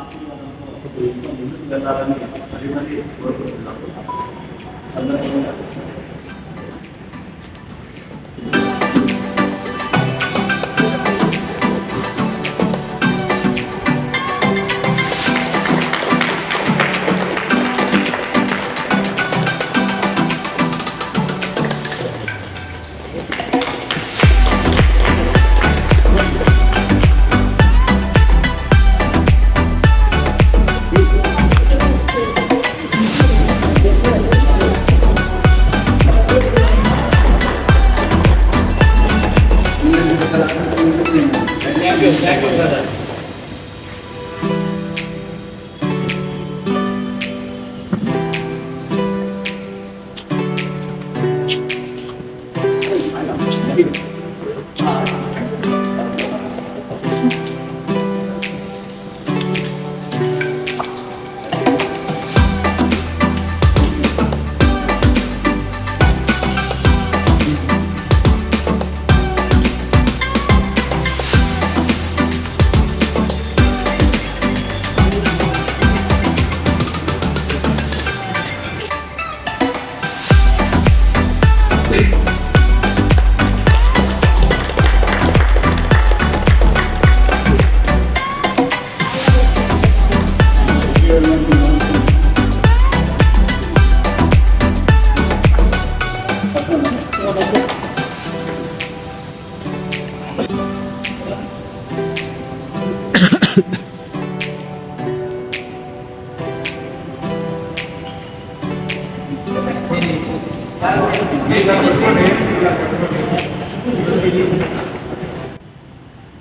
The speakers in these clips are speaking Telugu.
ఆశీర్వాదంతో ముందుకు వెళ్ళాలని మరీ మరీ కోరుకుంటున్నాను. సందర్భంగా Thank you, brother.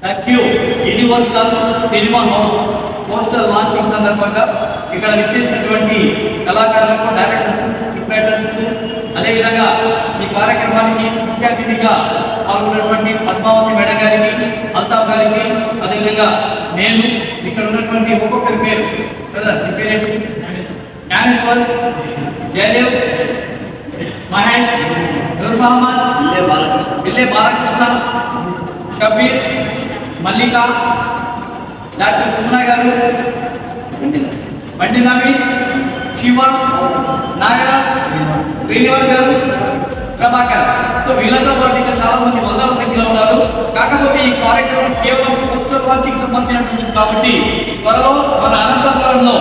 Thank you. Universal cinema house poster launching సందర్భంగా ఇక్కడ విచ్చేసినటువంటి కళాకారులకు, డైరెక్టర్స్, స్క్రిప్ట్ రైటర్స్, అదేవిధంగా ఈ కార్యక్రమానికి ముఖ్య అతిథిగా పాల్గొన్నటువంటి పద్మావతి మేడం గారికి, అల్తాఫ్ గారికి, అదేవిధంగా నేను ఇక్కడ ఉన్నటువంటి ఒక్కొక్కరి పేరు కదా పేరేంటి? జ్ఞానేశ్వర్, జయదేవ్, మహేష్, నూర్ మహమ్మద్, బిల్లే బాలకృష్ణ, షబీర్, మల్లిక, డాక్టర్ సుమన గారు, బండి నవీన్, శివ, నాగరాజ్, శ్రీనివాస్ గారు, ప్రభాకర్. సో వీళ్ళతో పాటు ఇంకా చాలా మంది వందల సంఖ్యలో ఉన్నారు. కాకపోతే ఈ కార్యక్రమం కేవలం పోస్టర్ లాంచింగ్ సంబంధించినటువంటి కాబట్టి త్వరలో మన అనంతపురంలో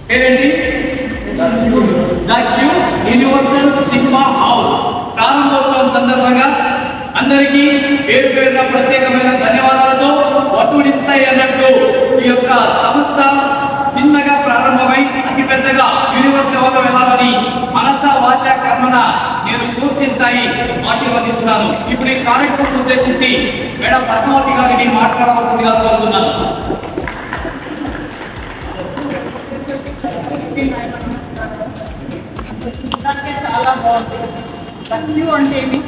పేరేంటి? The Q universal cinema house ప్రారంభోత్సవం సందర్భంగా అందరికీ పేరు పేరున ప్రత్యేకమైన ధన్యవాదాలతో వటుడింతై అన్నట్టు ఈ యొక్క సంస్థ చిన్నగా ప్రారంభమై అతి పెద్దగా యూనివర్సిటీ వల్ల వెళ్ళాలని మనస వాచ కర్మన నేను పూర్తి స్థాయి ఆశీర్వదిస్తున్నాను. ఇప్పుడు ఈ కార్యక్రమం ఉద్దేశించి మేడం పద్మావతి గారిని మాట్లాడవలసిందిగా కోరుతున్నాను. చాలా బాగుంది. అంటే ఏమి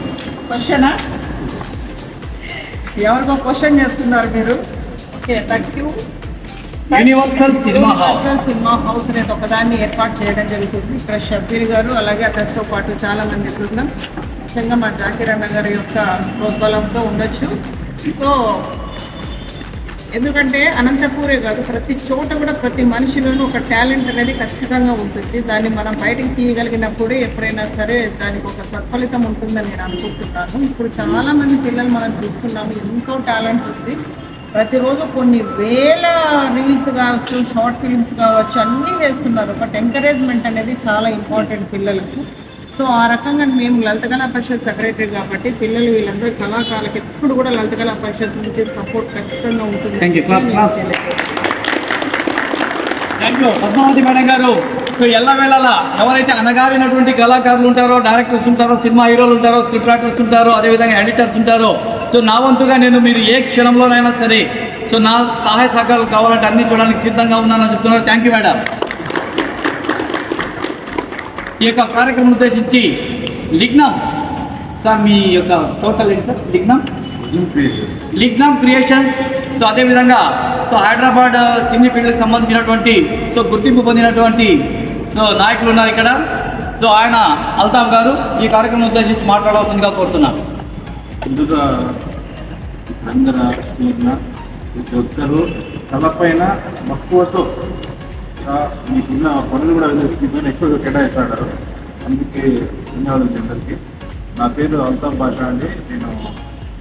క్వశ్చనా? ఎవరికో క్వశ్చన్ చేస్తున్నారు మీరు. ఓకే, యూనివర్సల్ సినిమా హౌస్ అనేది ఒకదాన్ని ఏర్పాటు చేయడం జరుగుతుంది. ఇక్కడ షబ్బీర్ గారు అలాగే అతనితో పాటు చాలా మంది బృందం, ముఖ్యంగా మా జాకీర్ అన్న గారి యొక్క ప్రోత్బలంతో ఉండొచ్చు. సో ఎందుకంటే అనంతపూరే కాదు, ప్రతి చోట కూడా ప్రతి మనిషిలోనూ ఒక టాలెంట్ అనేది ఖచ్చితంగా ఉంటుంది. దాన్ని మనం బయటకు తీయగలిగినప్పుడే ఎప్పుడైనా సరే దానికి ఒక సత్ఫలితం ఉంటుందని నేను అనుకుంటున్నాను. ఇప్పుడు చాలామంది పిల్లలు మనం చూస్తున్నాము, ఎంతో టాలెంట్ ఉంది. ప్రతిరోజు కొన్ని వేల రీల్స్ కావచ్చు, షార్ట్ ఫిల్మ్స్ కావచ్చు, అన్నీ చేస్తున్నారు. బట్ ఎంకరేజ్మెంట్ అనేది చాలా ఇంపార్టెంట్ పిల్లలకు. సో ఆ రకంగా మేము లలిత కళా పరిషత్ సెక్రటరీ కాబట్టి పిల్లలు వీళ్ళందరూ కళాకారులకు ఎప్పుడు కూడా లలిత కళా పరిషత్ నుంచి సపోర్ట్ ఖచ్చితంగా ఉంటుంది. పద్మావతి మేడం గారు, సో ఎల్లవేళలా ఎవరైతే అనగారినటువంటి కళాకారులు ఉంటారో, డైరెక్టర్స్ ఉంటారో, సినిమా హీరోలు ఉంటారో, స్క్రిప్ట్ రైటర్స్ ఉంటారో, అదేవిధంగా ఎడిటర్స్ ఉంటారో, సో నా వంతుగా నేను మీరు ఏ క్షణంలోనైనా సరే సో నా సహాయ సహకారాలు కావాలంటే అన్ని చూడడానికి సిద్ధంగా ఉన్నానని చెప్తున్నారు. Thank you madam. ఈ యొక్క కార్యక్రమం ఉద్దేశించి లిగ్నం సార్, మీ యొక్క టోటల్ ఏంటి సార్? లిగ్నం క్రియేషన్స్, సో అదేవిధంగా సో హైదరాబాద్ సినీ ఫీల్డ్కి సంబంధించినటువంటి సో గుర్తింపు పొందినటువంటి సో నాయకులు ఉన్నారు ఇక్కడ. సో ఆయన అల్తాఫ్ గారు ఈ కార్యక్రమం ఉద్దేశించి మాట్లాడవలసిందిగా కోరుతున్నాను. ముందుగా అందరూ ప్రతి ఒక్కరు తలపైన మక్కువతో మీకున్న పనులు కూడా దీనిపైన ఎక్కువగా కేటాయిస్తాడారు. అందుకే ధన్యవాదాలు అందరికీ. నా పేరు అల్తాఫ్ బాషా అండి. నేను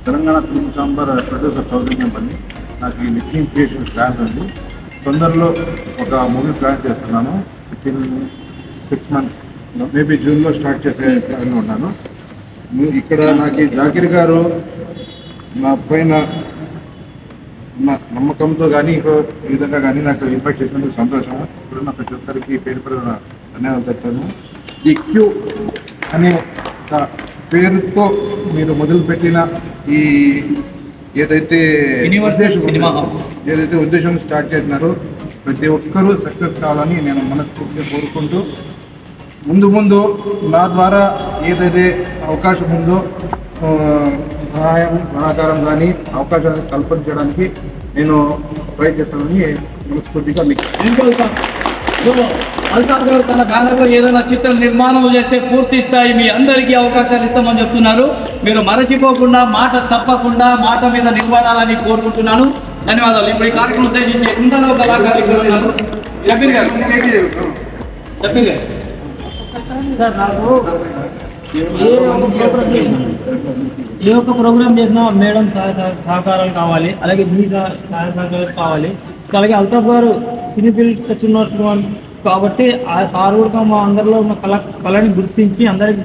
Telangana film chamber producer Chaudhary మెంబర్ని. నాకు ఈ నిఖిల్ క్రియేషన్ ప్లాన్ ఉంది. తొందరలో ఒక మూవీ ప్లాన్ చేస్తున్నాను. వితిన్ 6 months మేబీ జూన్లో స్టార్ట్ చేసే ప్లాన్లో ఉన్నాను. ఇక్కడ నాకు ఈ జాకిర్ గారు నా పైన నమ్మకంతో కానీ ఇంకో విధంగా కానీ నాకు ఇన్వైట్ చేసినందుకు సంతోషం. ఇప్పుడు నా ప్రతి ఒక్కరికి పేరు ధన్యవాదాలు చెప్తాను. ఈ క్యూ అనే పేరుతో మీరు మొదలుపెట్టిన ఈ ఏదైతే ఉద్దేశం స్టార్ట్ చేసినారో ప్రతి ఒక్కరూ సక్సెస్ కావాలని నేను మనస్ఫూర్తిగా కోరుకుంటూ ముందు నా ద్వారా ఏదైతే అవకాశం ఉందో సహకారం కానీ అవకాశాన్ని కల్పించడానికి నేను ప్రయత్నిస్తానని మనస్ఫూర్తిగా మీకు అల్తాఫ్ గారు తన బ్యానర్లో ఏదైనా చిత్ర నిర్మాణం చేస్తే పూర్తి స్థాయి మీ అందరికీ అవకాశాలు ఇస్తామని చెప్తున్నారు. మీరు మరచిపోకుండా మాట తప్పకుండా మాట మీద నిలబడాలని కోరుకుంటున్నాను. ధన్యవాదాలు. ఇప్పుడు ఈ కార్యక్రమం ఉద్దేశించి ఎందరో కళాకారులు జబీర్ గారు సార్ నాకు ఏ ఒక్క ప్రోగ్రామ్ చేసినా మేడం సహకారాలు కావాలి, అలాగే మీ సహాయ సహకారాలు కావాలి. అలాగే అల్తాఫ్ గారు సినీ ఫీల్డ్ టచ్ ఉన్నటువంటి కాబట్టి ఆ సార్ కూడా మా అందరిలో ఉన్న కళని గుర్తించి అందరికి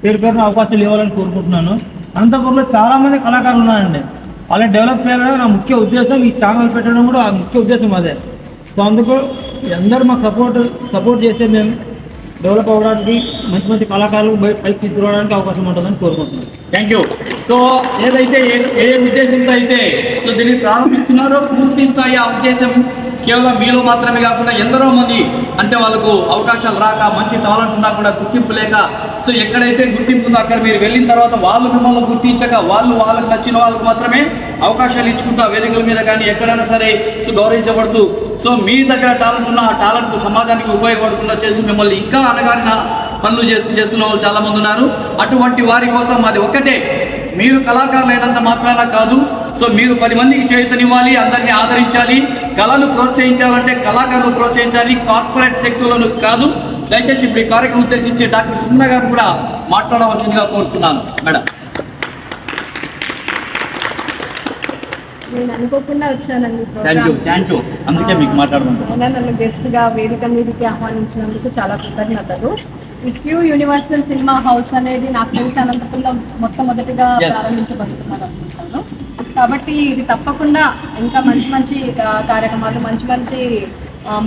పేరున అవకాశాలు ఇవ్వాలని కోరుకుంటున్నాను. అనంతపురంలో చాలామంది కళాకారులు ఉన్నారండి. వాళ్ళని డెవలప్ చేయాలని నా ముఖ్య ఉద్దేశం. ఈ ఛానల్ పెట్టడం కూడా ఆ ముఖ్య ఉద్దేశం అదే. సో అందుకు అందరూ మాకు సపోర్ట్ చేస్తే మేము డెవలప్ అవ్వడానికి మంచి కళాకారులు పైకి తీసుకురావడానికి అవకాశం ఉంటుందని కోరుకుంటున్నాను. Thank you. సో ఏదైతే ఏ ఉద్దేశంతో అయితే సో దీన్ని ప్రారంభిస్తున్నారో పూర్తి స్థాయి ఆ ఉద్దేశం కేవలం మీలో మాత్రమే కాకుండా ఎందరో మంది అంటే వాళ్ళకు అవకాశాలు రాక మంచి టాలెంట్ ఉన్నా కూడా గుర్తింపు లేక సో ఎక్కడైతే గుర్తింపు ఉందో అక్కడ మీరు వెళ్ళిన తర్వాత వాళ్ళు మిమ్మల్ని గుర్తించక వాళ్ళకు నచ్చిన వాళ్ళకు మాత్రమే అవకాశాలు ఇచ్చుకుంటా వేదికల మీద కానీ ఎక్కడైనా సరే సో గౌరవించబడుతూ సో మీ దగ్గర టాలెంట్ ఉన్న ఆ టాలెంట్ సమాజానికి ఉపయోగపడకుండా చేసి మిమ్మల్ని ఇంకా అనగారిన పనులు చేస్తున్న వాళ్ళు చాలామంది ఉన్నారు. అటువంటి వారి కోసం అది ఒక్కటే, మీరు కళాకారులు అయినంత మాత్రాన కాదు. సో మీరు 10 మందికి చేయూతనివ్వాలి, అందరినీ ఆదరించాలి. కళలు ప్రోత్సహించాలంటే కళాకారులు ప్రోత్సహించాలి, కార్పొరేట్ శక్తులను కాదు. దయచేసి ఇప్పుడు ఈ కార్యక్రమం ఉద్దేశించి డాక్టర్ సుమన గారు కూడా మాట్లాడవలసిందిగా కోరుతున్నాను. మేడం. నేను అనుకోకుండా వచ్చానండి. Thank you. అందుకే మీకు మాట్లాడమంటాను. నన్ను గెస్ట్గా వేదిక మీదకి ఆహ్వానించినందుకు చాలా కృతజ్ఞతలు. ఈ క్యూ యూనివర్సల్ సినిమా హౌస్ అనేది నాకు తెలిసి అనంతపురంలో మొట్టమొదటిగా ప్రారంభించబడుతున్నారు అనుకుంటాను. కాబట్టి ఇది తప్పకుండా ఇంకా మంచి కార్యక్రమాలు, మంచి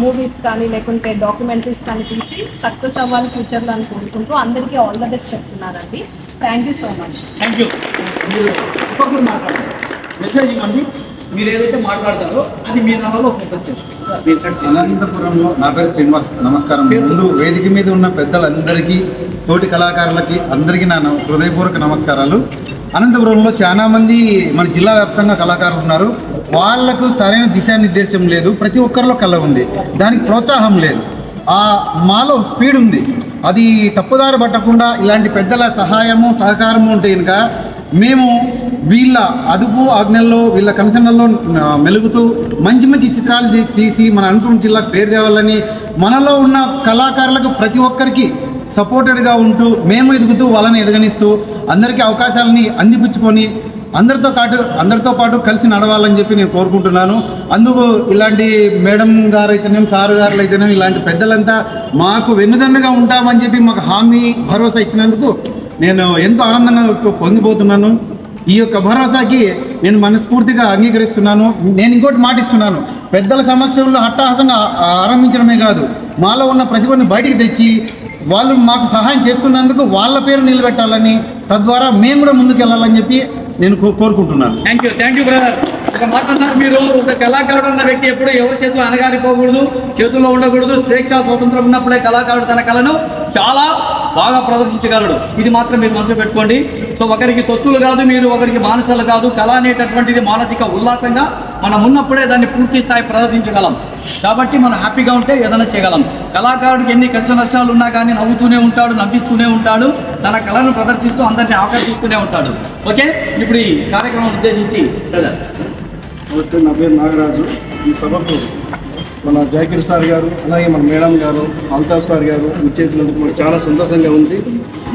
మూవీస్ కానీ లేకుంటే డాక్యుమెంటరీస్ కానీ తీసి సక్సెస్ అవ్వాలి ఫ్యూచర్లో అని కోరుకుంటూ అందరికీ ఆల్ ద బెస్ట్ చెప్తున్నారండి. Thank you so much. Thank you. Message ఇవ్వండి. మీరు ఏదైతే మాట్లాడతారో అది మీ దానిలో ఫోకస్ చేసుకోండి. అనంతపురంలో నా పేరు శ్రీనివాస్. నమస్కారం. ముందు వేదిక మీద ఉన్న పెద్దలందరికీ, తోటి కళాకారులకి అందరికీ నా హృదయపూర్వక నమస్కారాలు. అనంతపురంలో చాలా మంది మన జిల్లా వ్యాప్తంగా కళాకారులు ఉన్నారు. వాళ్లకు సరైన దిశానిర్దేశం లేదు. ప్రతి ఒక్కరిలో కళ ఉంది, దానికి ప్రోత్సాహం లేదు. మాలో స్పీడ్ ఉంది. అది తప్పుదారి పట్టకుండా ఇలాంటి పెద్దల సహాయము సహకారము ఉంటే కనుక మేము వీళ్ళ అదుపు ఆజ్ఞల్లో వీళ్ళ కమిషన్లలో మెలుగుతూ మంచి చిత్రాలు తీసి మన అనంతపురం జిల్లాకు పేరు తేవాలని మనలో ఉన్న కళాకారులకు ప్రతి ఒక్కరికి సపోర్టెడ్గా ఉంటూ మేము ఎదుగుతూ వాళ్ళని ఎదగనిస్తూ అందరికీ అవకాశాలని అందిపుచ్చుకొని అందరితో పాటు కలిసి నడవాలని చెప్పి నేను కోరుకుంటున్నాను. అందుకు ఇలాంటి మేడం గారు అయితేనేం, సారు గారులు అయితేనేం ఇలాంటి పెద్దలంతా మాకు వెన్నుదన్నుగా ఉంటామని చెప్పి మాకు హామీ భరోసా ఇచ్చినందుకు నేను ఎంతో ఆనందంగా పొంగిపోతున్నాను. ఈ యొక్క భరోసాకి నేను మనస్ఫూర్తిగా అంగీకరిస్తున్నాను. నేను ఇంకోటి మాటిస్తున్నాను, పెద్దల సమక్షంలో హట్టహాసంగా ఆరంభించడమే కాదు, మాలో ఉన్న ప్రతిభను బయటికి తెచ్చి వాళ్ళు మాకు సహాయం చేస్తున్నందుకు వాళ్ళ పేరు నిలబెట్టాలని, తద్వారా మేము కూడా ముందుకు వెళ్ళాలని చెప్పి నేను కోరుకుంటున్నాను. Thank you brother. ఒక మాట్లాడినారు మీరు, ఒక కళాకారుడు అన్న వ్యక్తి ఎప్పుడు ఎవరి చేతిలో అనగారిపోకూడదు, చేతుల్లో ఉండకూడదు. స్వేచ్ఛ స్వతంత్రం ఉన్నప్పుడే కళాకారుడు తన కళను చాలా బాగా ప్రదర్శించగలడు. ఇది మాత్రం మీరు మనసు పెట్టుకోండి. సో ఒకరికి తొత్తులు కాదు, మీరు ఒకరికి మానసాలు కాదు. కళ అనేటటువంటిది మానసిక ఉల్లాసంగా మనం ఉన్నప్పుడే దాన్ని పూర్తి స్థాయి ప్రదర్శించగలం. కాబట్టి మనం హ్యాపీగా ఉంటే ఏదైనా చేయగలం. కళాకారుడికి ఎన్ని కష్ట నష్టాలు ఉన్నా కానీ నవ్వుతూనే ఉంటాడు, నవ్విస్తూనే ఉంటాడు, తన కళను ప్రదర్శిస్తూ అందరినీ ఆకర్షిస్తూనే ఉంటాడు. ఓకే, ఇప్పుడు ఈ కార్యక్రమం ఉద్దేశించి నమస్తే, నా పేరు నాగరాజు. ఈ సభకు మన జాకిర్ సార్ గారు, అలాగే మన మేడం గారు, అల్తాఫ్ సార్ గారు ఇచ్చేసినందుకు మనకు చాలా సంతోషంగా ఉంది.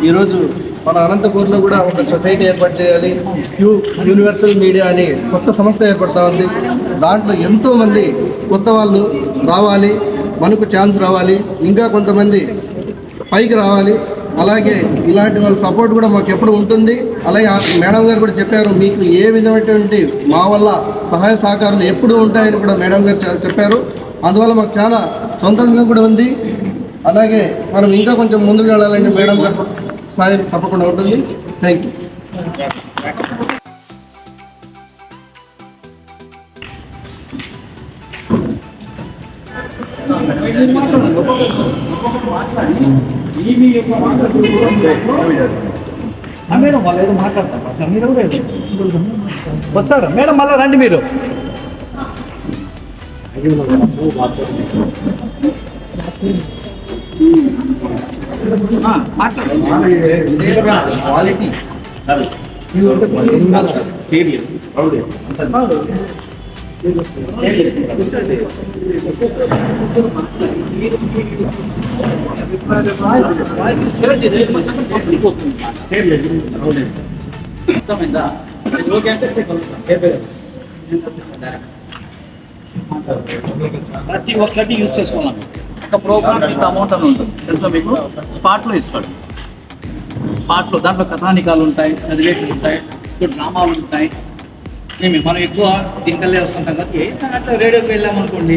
ఈరోజు మన అనంతపూర్లో కూడా ఒక సొసైటీ ఏర్పాటు చేయాలి. యూనివర్సల్ మీడియా అని కొత్త సంస్థ ఏర్పడతా ఉంది. దాంట్లో ఎంతోమంది కొత్త వాళ్ళు రావాలి, మనకు ఛాన్స్ రావాలి, ఇంకా కొంతమంది పైకి రావాలి. అలాగే ఇలాంటి వాళ్ళ సపోర్ట్ కూడా మాకు ఎప్పుడు ఉంటుంది. అలాగే మేడం గారు కూడా చెప్పారు, మీకు ఏ విధమైనటువంటి మా వల్ల సహాయ సహకారాలు ఎప్పుడు ఉంటాయని కూడా మేడం గారు చెప్పారు. అందువల్ల మాకు చాలా సంతోషంగా కూడా ఉంది. అలాగే మనం ఇంకా కొంచెం ముందుకు వెళ్ళాలంటే మేడం గారు సహాయం తప్పకుండా ఉంటుంది. Thank you. మేడం వాళ్ళు ఏదో మాట్లాడతారు, మీరు కూడా వస్తారా మేడం? మళ్ళీ రండి మీరు. ప్రతి ఒక్కటి యూజ్ చేసుకోవాలి. ఒక ప్రోగ్రామ్ ఇంత అమౌంట్ అని ఉంటుంది తెలుసా మీకు? స్పాట్లో ఇస్తాడు. స్పాట్లో దాంట్లో కథానికాలు ఉంటాయి, చదివేట్లు ఉంటాయి, డ్రామాలు ఉంటాయి. మనం ఎక్కువ దీనికల్లే వస్తుంటాం కదా. అట్లా రేడియోకి వెళ్ళామనుకోండి,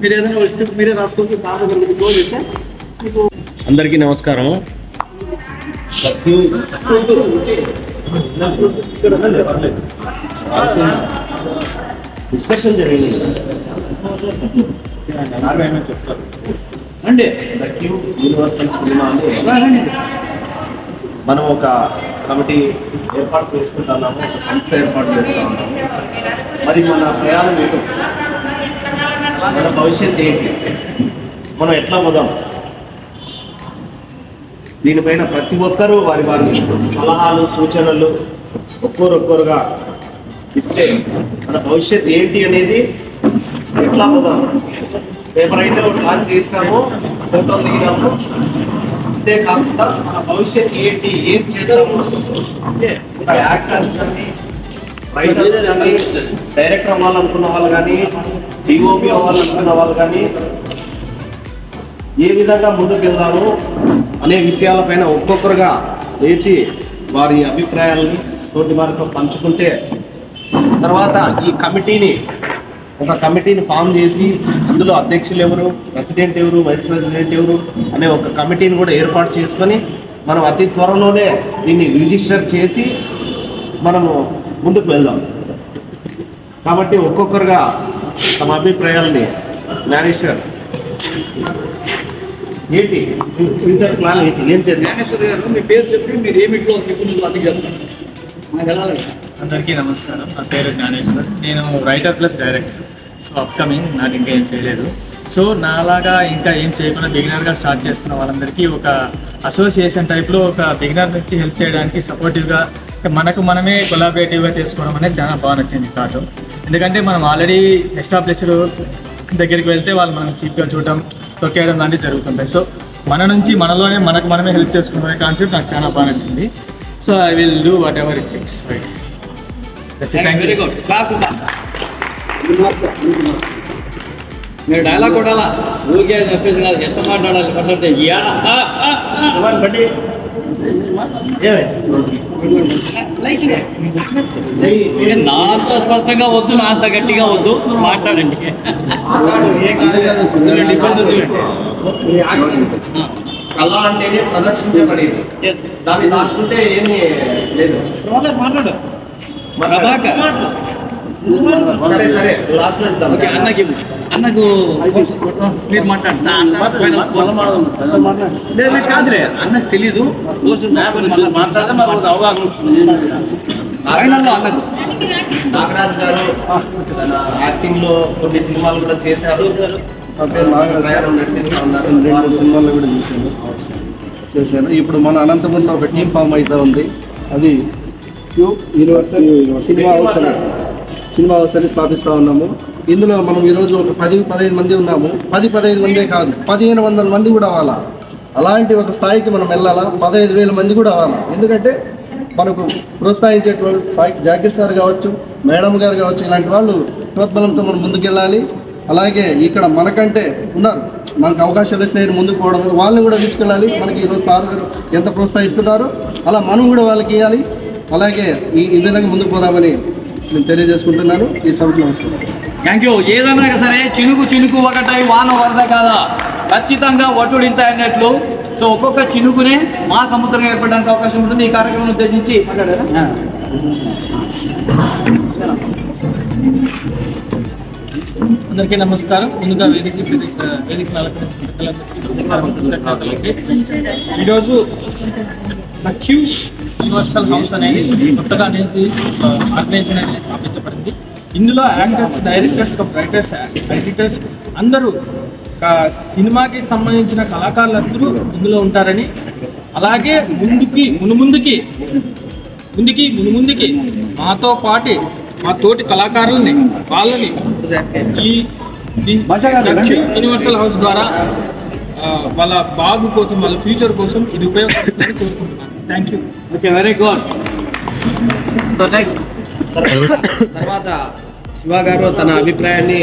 మీరు ఏదైనా స్క్రిప్ట్ మీరే రాసుకోవచ్చు, కామగలిగి గోల్ ఇస్తే మీకు. అందరికీ నమస్కారం. డిస్కషన్ జరిగింది అండి. యూనివర్సల్ సినిమా అని మనం ఒక కమిటీ ఏర్పాటు చేసుకుంటున్నాము, ఒక సంస్థ ఏర్పాటు చేస్తూ ఉన్నాము. మరి మన ప్రయాణం ఏంటో, మన భవిష్యత్ ఏంటి, మనం ఎట్లా పోదాం, దీనిపైన ప్రతి ఒక్కరూ వారి వారి సలహాలు సూచనలు ఒక్కొరుగా ఇస్తే మన భవిష్యత్ ఏంటి అనేది ఎట్లా పోదాం. పేపర్ అయితే ఒక లాంచ్ చేసినాము, ఫోటోలు దిగినాము, అంతే కాకుండా మన భవిష్యత్ ఏంటి, ఏం చేద్దాము. యాక్టర్స్ కానీ, రైటర్స్ కానీ, డైరెక్టర్ అవ్వాలనుకున్న వాళ్ళు కానీ, డిఓపి అవ్వాలనుకున్న వాళ్ళు కానీ ఏ విధంగా ముందుకు వెళ్దాము అనే విషయాలపైన ఒక్కొక్కరుగా లేచి వారి అభిప్రాయాలని తోటి వారితో పంచుకుంటే, తర్వాత ఈ ఒక కమిటీని ఫామ్ చేసి అందులో అధ్యక్షులు ఎవరు, ప్రెసిడెంట్ ఎవరు, వైస్ ప్రెసిడెంట్ ఎవరు అనే ఒక కమిటీని కూడా ఏర్పాటు చేసుకొని మనం అతి త్వరలోనే దీన్ని రిజిస్టర్ చేసి మనము ముందుకు వెళ్దాం. కాబట్టి ఒక్కొక్కరుగా తమ అభిప్రాయాలని మేనేజర్ ఏంటి ఫ్యూచర్ ప్లాన్ ఏంటి, ఏం చేద్దాం. జ్ఞానేశ్వర్ గారు మీ పేరు చెప్పి మీరు ఏమిట్లో చెప్పిన అది చెప్తాను. నాకు వెళ్ళాలి. అందరికీ నమస్కారం. నా పేరు జ్ఞానేశ్వర్. నేను writer plus director. So upcoming నాకు ఇంకా ఏం చేయలేదు. సో నాలాగా ఇంకా ఏం చేయకుండా బిగినర్గా స్టార్ట్ చేస్తున్న వాళ్ళందరికీ ఒక అసోసియేషన్ టైప్లో ఒక బిగినర్ నుంచి హెల్ప్ చేయడానికి సపోర్టివ్గా మనమే కొలాబరేటివ్గా చేసుకోవడం అనేది చాలా బాగా నచ్చింది థాట్. ఎందుకంటే మనం ఆల్రెడీ ఎస్టాబ్లిష్డ్ దగ్గరికి వెళ్తే వాళ్ళు మనం చీప్గా చూడడం, తొక్కేయడం లాంటివి జరుగుతుంటాయి. సో మన నుంచి మనలోనే మనమే హెల్ప్ చేసుకునే కాన్సెప్ట్ నాకు చాలా బాగా నచ్చింది. So I will do what ever it takes. Very good. Class మీరు డైలాగ్ కొట్టాలా, ఊరికే చెప్పేది కాదు, ఎంత మాట్లాడాలి మాట్లాడితే నా అంత స్పష్టంగా వద్దు, నా అంత గట్టిగా వద్దు, మాట్లాడండి. కళ అంటేనే ప్రదర్శించబడేది, దాన్ని దాచుకుంటే ఏమీ లేదు. మాట్లాడు ప్రభాకర్. సరే సరే లాస్ట్ లో ఇద్దాం. అన్నకు మీరు మాట్లాడుతున్నా కాదులే, అన్నకు తెలీదు. అన్నకు నాగరాజ్ గారు యాక్టింగ్ లో కొన్ని సినిమాలు కూడా చేశారు. నా పేరు నాగరాజ్. 2 సినిమాల్లో కూడా చేశాను. ఇప్పుడు మన అనంతపురంలో ఒక టీం ఫామ్ అవుతా ఉంది. అది యూనివర్సల్ సినిమా హౌస్ అని. సినిమా హౌస్ అని స్థాపిస్తూ ఉన్నాము. ఇందులో మనం ఈరోజు ఒక 10-15 మంది ఉన్నాము. 10-15 మందే కాదు, 1500 మంది కూడా అవ్వాలా. అలాంటి ఒక స్థాయికి మనం వెళ్ళాలా. 15,000 మంది కూడా అవ్వాలా. ఎందుకంటే మనకు ప్రోత్సహించేటువంటి సాయి జాకీర్ సార్ కావచ్చు, మేడం గారు కావచ్చు, ఇలాంటి వాళ్ళు ప్రోద్బలంతో మనం ముందుకెళ్ళాలి. అలాగే ఇక్కడ మనకంటే ఉన్నారు, మనకు అవకాశాలు ఇచ్చినాయి ముందుకు పోవడం, వాళ్ళని కూడా తీసుకెళ్ళాలి. మనకి ఈరోజు సార్ గారు ఎంత ప్రోత్సహిస్తున్నారో అలా మనం కూడా వాళ్ళకి ఇవ్వాలి. అలాగే ఈ విధంగా ముందుకు పోదామని నేను తెలియజేసుకుంటున్నాను. ఈ సభకు నమస్కారం. Thank you. ఏదేమైనా సరే చినుకు ఒకటై వాన వరద కాదా, ఖచ్చితంగా వటుడింత అన్నట్లు. సో ఒక్కొక్క చినుకునే మా సముద్రం ఏర్పడడానికి అవకాశం ఉంటుంది. ఈ కార్యక్రమం ఉద్దేశించి మాట్లాడారా? అందరికీ నమస్కారం. ముందుగా వేదిక ఈరోజు ద క్యూ యూనివర్సల్ హౌస్ అనేది కొత్తగా అనేది ఆర్గనైజేషన్ అనేది స్థాపించబడింది. ఇందులో యాక్టర్స్, డైరెక్టర్స్, రైటర్స్, ఎడిటర్స్ అందరూ సినిమాకి సంబంధించిన కళాకారులందరూ ఇందులో ఉంటారని, అలాగే ముందుకి మాతో పాటు మా తోటి కళాకారులని వాళ్ళని ఈ యూనివర్సల్ హౌస్ ద్వారా వాళ్ళ బాగు కోసం, వాళ్ళ ఫ్యూచర్ కోసం ఇది ఉపయోగపడుతుందని కోరుకుంటున్నాను. Thank you. Okay, very good. So next తర్వాత శివ గారు తన అభిప్రాయాన్ని,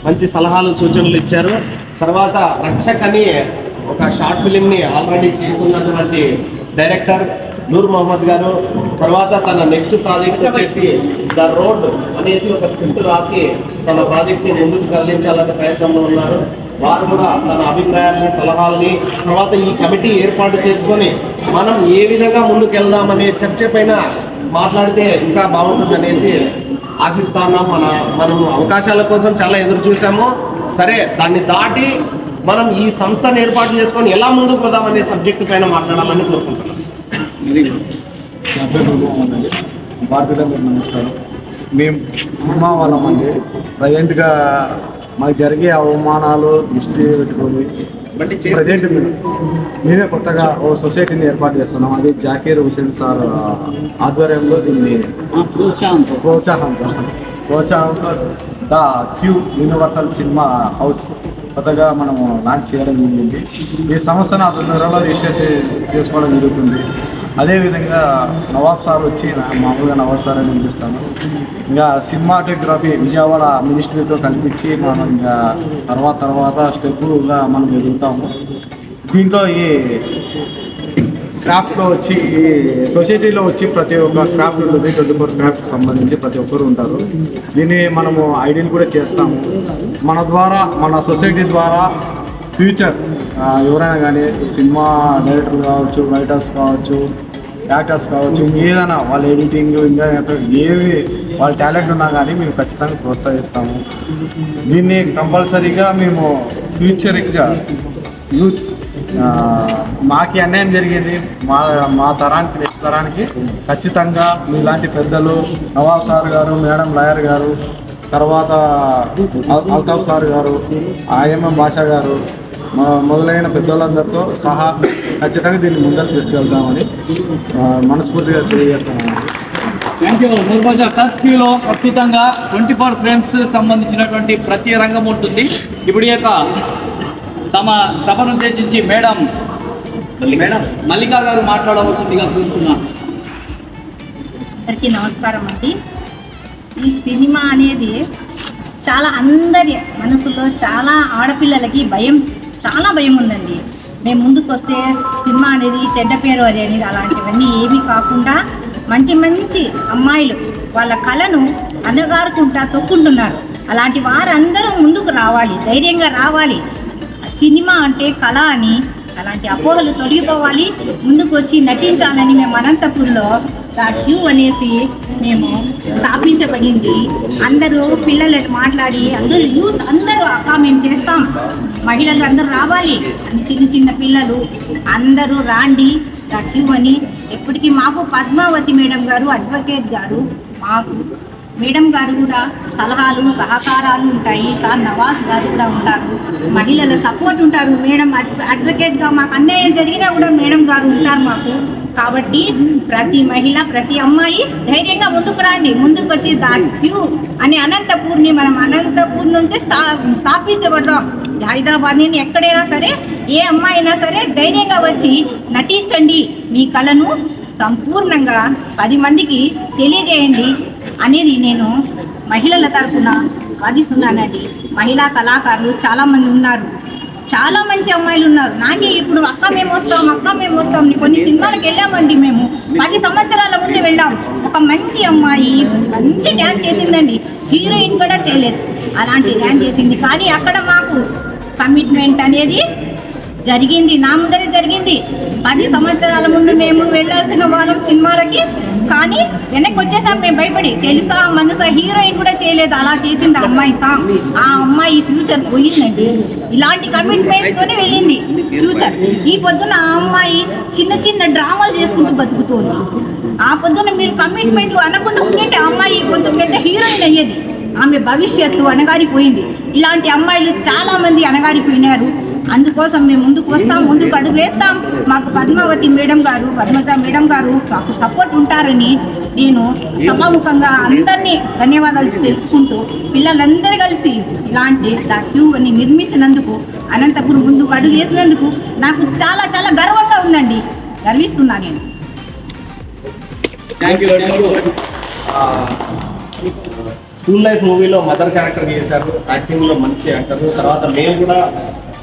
మంచి సలహాలు, సూచనలు ఇచ్చారు. తర్వాత రక్షక్ అని ఒక షార్ట్ ఫిలింని ఆల్రెడీ చేసి ఉన్నటువంటి డైరెక్టర్ నూర్ మొహమ్మద్ గారు, తర్వాత తన నెక్స్ట్ ప్రాజెక్ట్ వచ్చేసి ద రోడ్ అనేసి ఒక స్క్రిప్ట్ రాసి తన ప్రాజెక్ట్ని ముందుకు కదిలించాలనే ప్రయత్నంలో ఉన్నారు. వారు కూడా తన అభిప్రాయాల్ని, సలహాలని, తర్వాత ఈ కమిటీ ఏర్పాటు చేసుకొని మనం ఏ విధంగా ముందుకు వెళ్దామనే చర్చ పైన మాట్లాడితే ఇంకా బాగుంటుందనేసి ఆశిస్తున్నాం. మనం అవకాశాల కోసం చాలా ఎదురు చూసాము. సరే, దాన్ని దాటి మనం ఈ సంస్థను ఏర్పాటు చేసుకొని ఎలా ముందుకు పోదామనే సబ్జెక్టు పైన మాట్లాడాలని కోరుకుంటున్నాం. భారతీయులకు నమస్కారం. మేము సినిమా వాళ్ళమండి. ప్రజెంట్గా మాకు జరిగే అవమానాలు దృష్టి పెట్టుకొని ప్రజెంట్ మేమే కొత్తగా ఓ సొసైటీని ఏర్పాటు చేస్తున్నాం. అది జాకీర్ హుసేన్ సార్ ఆధ్వర్యంలో దీన్ని ప్రోత్సాహంతో the Q universal cinema house కొత్తగా మనము లాంచ్ చేయడం జరిగింది. ఈ సంస్థను అతని త్వరలో రిజిస్ట్రేషన్ చేసుకోవడం జరుగుతుంది. అదేవిధంగా నవాబ్ సార్ వచ్చి మామూలుగా నవాబ్ సార్ అని పిలుస్తాను. ఇంకా సినిమాటోగ్రఫీ విజయవాడ మినిస్ట్రీతో కల్పించి మనం ఇంకా తర్వాత స్టెప్పుగా మనం ఎదుగుతాము. దీంట్లో ఈ క్రాఫ్ట్లో వచ్చి ఈ సొసైటీలో వచ్చి ప్రతి ఒక్క క్రాఫ్ట్ ఉంటుంది. 24 క్రాఫ్ట్కి సంబంధించి ప్రతి ఒక్కరు ఉంటారు. దీన్ని మనము ఐడియల్ కూడా చేస్తాము. మన ద్వారా, మన సొసైటీ ద్వారా ఫ్యూచర్ ఎవరైనా కానీ సినిమా డైరెక్టర్ కావచ్చు, రైటర్స్ కావచ్చు, యాక్టర్స్ కావచ్చు, ఏదైనా వాళ్ళ ఎడిటింగ్ ఇంకా ఏవి వాళ్ళ టాలెంట్ ఉన్నా కానీ మేము ఖచ్చితంగా ప్రోత్సహిస్తాము. దీన్ని కంపల్సరీగా మేము ఫ్యూచర్గా యూత్ మాకు అన్యాయం జరిగేది మా తరానికి, నెక్స్ట్ తరానికి ఖచ్చితంగా మీలాంటి పెద్దలు నవాబ్ సార్ గారు, మేడం లాయర్ గారు, తర్వాత అల్తాఫ్ సార్ గారు, ఐఎంఎం భాషా గారు మొదలైన పెద్దోళ్ళందరితో సహా ఖచ్చితంగా దీన్ని ముందరకు తీసుకెళ్తామని మనస్ఫూర్తిగా తెలియజేస్తున్నాను. Thank you. క్యూలో ఖచ్చితంగా 24 ఫ్రేమ్స్ సంబంధించినటువంటి ప్రతి రంగం ఉంటుంది. ఇప్పుడు ఈ యొక్క సభను ఉద్దేశించి మేడం మల్లికా గారు మాట్లాడవలసిందిగా కోరుతున్నాను. అందరికీ నమస్కారం అండి. ఈ సినిమా అనేది చాలా అందరి మనసులో, చాలా ఆడపిల్లలకి చాలా భయం ఉందండి. మేము ముందుకు వస్తే సినిమా అనేది చెడ్డ పేరు అనేది అలాంటివన్నీ ఏమీ కాకుండా మంచి అమ్మాయిలు వాళ్ళ కళను అనగారుకుంటా తొక్కుంటున్నారు. అలాంటి వారందరూ ముందుకు రావాలి, ధైర్యంగా రావాలి. సినిమా అంటే కళ అని అలాంటి అపోహలు తొలగిపోవాలి, ముందుకు వచ్చి నటించాలని మేము అనంతపూర్లో క్యూ అనేసి మేము స్థాపించబడింది. అందరూ పిల్లలు మాట్లాడి అందరూ యూత్ అందరూ అక్క మేము చేస్తాం, మహిళలు అందరూ రావాలి అని చిన్న పిల్లలు అందరూ రాండి క్యూ అని. ఎప్పటికీ మాకు పద్మావతి మేడం గారు, అడ్వకేట్ గారు మాకు మేడం గారు కూడా సలహాలు సహకారాలు ఉంటాయి. సార్ నవాజ్ గారు కూడా ఉంటారు, మహిళల సపోర్ట్ ఉంటారు. మేడం అడ్వకేట్గా మాకు అన్యాయం జరిగినా కూడా మేడం గారు ఉంటారు మాకు. కాబట్టి ప్రతి మహిళ ప్రతి అమ్మాయి ధైర్యంగా ముందుకు రండి. ముందుకు వచ్చి క్యూ అని అనంతపూర్ని మనం అనంతపూర్ నుంచి స్థాపించబడ్డాం. హైదరాబాద్ నేను ఎక్కడైనా సరే ఏ అమ్మాయి అయినా సరే ధైర్యంగా వచ్చి నటించండి, మీ కళను సంపూర్ణంగా 10 మందికి తెలియజేయండి అనేది నేను మహిళల తరఫున వాదిస్తున్నానండి. మహిళా కళాకారులు చాలామంది ఉన్నారు, చాలా మంచి అమ్మాయిలు ఉన్నారు. నాకే ఇప్పుడు అక్క మేము వస్తాం కొన్ని సినిమాలకు వెళ్ళామండి. మేము 10 సంవత్సరాల ముందు వెళ్ళాం. ఒక మంచి అమ్మాయి మంచి డ్యాన్స్ చేసిందండి, హీరోయిన్ కూడా చేయలేదు, అలాంటి డ్యాన్స్ చేసింది. కానీ అక్కడ మాకు కమిట్మెంట్ అనేది జరిగింది, నా ముందరే జరిగింది. 10 సంవత్సరాల ముందు మేము వెళ్ళాల్సిన వాళ్ళం సినిమాలకి, కానీ వెనక్కి వచ్చేసాం మేము భయపడి. తెలుసా మనస హీరోయిన్ కూడా చేయలేదు, అలా చేసింది అమ్మాయి. ఆ అమ్మాయి ఫ్యూచర్ పోయిందండి. ఇలాంటి కమిట్మెంట్స్తోనే వెళ్ళింది ఫ్యూచర్. ఈ పొద్దున ఆ అమ్మాయి చిన్న చిన్న డ్రామాలు చేసుకుంటూ బతుకుతుంది. ఆ పొద్దున మీరు కమిట్మెంట్ అనకుండా ఉంటే ఆ అమ్మాయి కొంచెం పెద్ద హీరోయిన్ అయ్యేది. ఆమె భవిష్యత్తు అణగారిపోయింది. ఇలాంటి అమ్మాయిలు చాలామంది అణగారిపోయినారు. అందుకోసం మేము ముందుకు వస్తాం, ముందుకు అడుగు వేస్తాం. మాకు పద్మావతి మేడం గారు, పద్మజ మేడం గారు మాకు సపోర్ట్ ఉంటారని నేను సభాముఖంగా అందరినీ ధన్యవాదాలు తెలుసుకుంటూ, పిల్లలందరూ కలిసి ఇలాంటి క్యూ అని నిర్మించినందుకు, అనంతపురం ముందుకు అడుగు వేసినందుకు నాకు చాలా చాలా గర్వంగా ఉందండి. గర్విస్తున్నా నేను. స్కూల్ లైఫ్ మూవీలో మదర్ క్యారెక్టర్ చేశారు, యాక్టింగ్లో మంచి యాక్టర్. తర్వాత మేము కూడా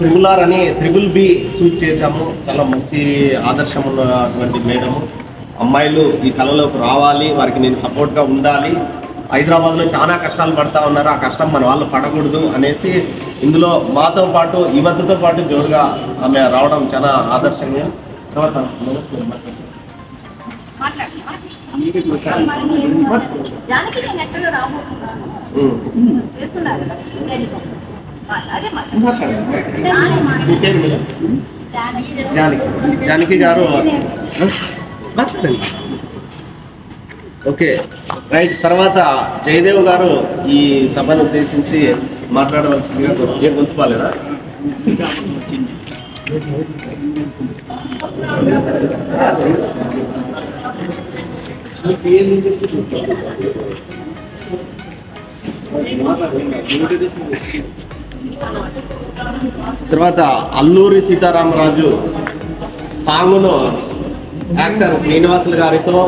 RRR అని BBB షూట్ చేశాము. చాలా మంచి ఆదర్శం ఉన్నటువంటి మేడము. అమ్మాయిలు ఈ కళలోకి రావాలి, వారికి నేను సపోర్ట్గా ఉండాలి. హైదరాబాద్లో చాలా కష్టాలు పడతా ఉన్నారు, ఆ కష్టం మన వాళ్ళు పడకూడదు అనేసి ఇందులో మాతో పాటు యువతతో పాటు జోరుగా ఆమె రావడం చాలా ఆదర్శంగా. తర్వాత జానకి నేను ఎక్కడో రాబోతున్నాను చేస్తున్నారు. జానకి గారు మాట్లాడండి. Okay right. తర్వాత జయదేవ్ గారు ఈ సభను ఉద్దేశించి మాట్లాడవలసిందిగా ఏ గొంతు బాలేదా? తర్వాత అల్లూరి సీతారామరాజు సాంగును యాక్టర్ శ్రీనివాసులు గారితో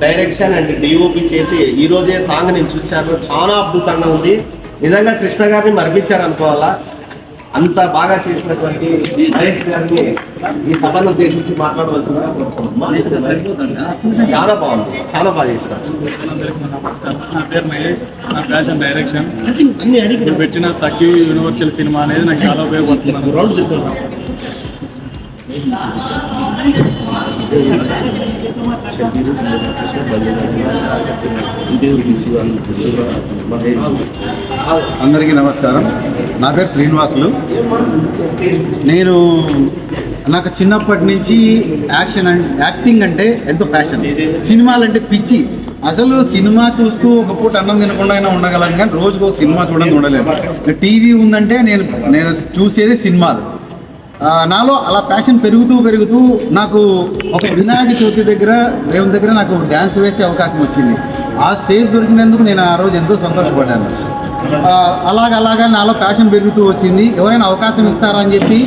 డైరెక్షన్ అండ్ డిఓపి చేసి ఈరోజే సాంగ్ నేను చూశాను. చాలా అద్భుతంగా ఉంది. నిజంగా కృష్ణ గారిని మరిపించారు అనుకోవాలా, అంత బాగా చేసినటువంటి మహేష్ గారిని ఈ సభను ఉద్దేశించి మాట్లాడవలసిందిగా చాలా బాగుంది, చాలా బాగా చేసినారు. నా పేరు మహేష్, నా ప్యాషన్ డైరెక్షన్. మీరు పెట్టిన తక్కి యూనివర్సల్ సినిమా అనేది నాకు చాలా ఉపయోగపడుతుంది. అందరికీ నమస్కారం. నా పేరు శ్రీనివాసులు. నాకు చిన్నప్పటి నుంచి యాక్టింగ్ అంటే ఎంతో ప్యాషన్, సినిమాలంటే పిచ్చి. అసలు సినిమా చూస్తూ ఒక పూట అన్నం తినకుండా అయినా ఉండగలను, కానీ రోజుకు సినిమా చూడడం ఉండలేను. టీవీ ఉందంటే నేను చూసేది సినిమాలు. నాలో అలా ప్యాషన్ పెరుగుతూ నాకు ఒక వినాయక చవితి దగ్గర దేవుని దగ్గర నాకు డ్యాన్స్ వేసే అవకాశం వచ్చింది. ఆ స్టేజ్ దొరికినందుకు నేను ఆ రోజు ఎంతో సంతోషపడ్డాను. అలాగా నాలో ప్యాషన్ పెరుగుతూ వచ్చింది. ఎవరైనా అవకాశం ఇస్తారా అని చెప్పి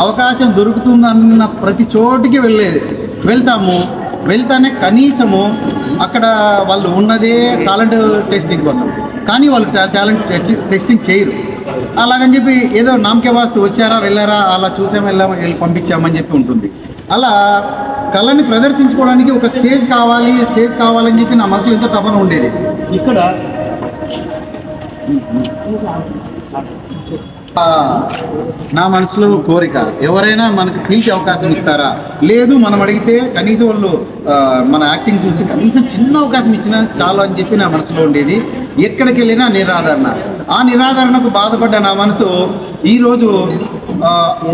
అవకాశం దొరుకుతుందన్న ప్రతి చోటికి వెళ్తానే కనీసము అక్కడ వాళ్ళు ఉన్నదే టాలెంట్ టెస్టింగ్ కోసం, కానీ వాళ్ళు టాలెంట్ టెస్టింగ్ చేయరు. అలాగని చెప్పి ఏదో నామకే వాస్తు వచ్చారా వెళ్ళారా అలా చూసాము వెళ్ళి పంపించామని చెప్పి ఉంటుంది. అలా కళని ప్రదర్శించుకోవడానికి ఒక స్టేజ్ కావాలని చెప్పి నా మనసులో ఎంతో తపన ఉండేది. ఇక్కడ నా మనసులో కోరిక, ఎవరైనా మనకు పిలిచే అవకాశం ఇస్తారా, లేదు మనం అడిగితే కనీసం వాళ్ళు మన యాక్టింగ్ చూసి కనీసం చిన్న అవకాశం ఇచ్చినా చాలు అని చెప్పి నా మనసులో ఉండేది. ఎక్కడికి వెళ్ళినా నిరాదరణ. ఆ నిరాదరణకు బాధపడ్డ నా మనసు ఈరోజు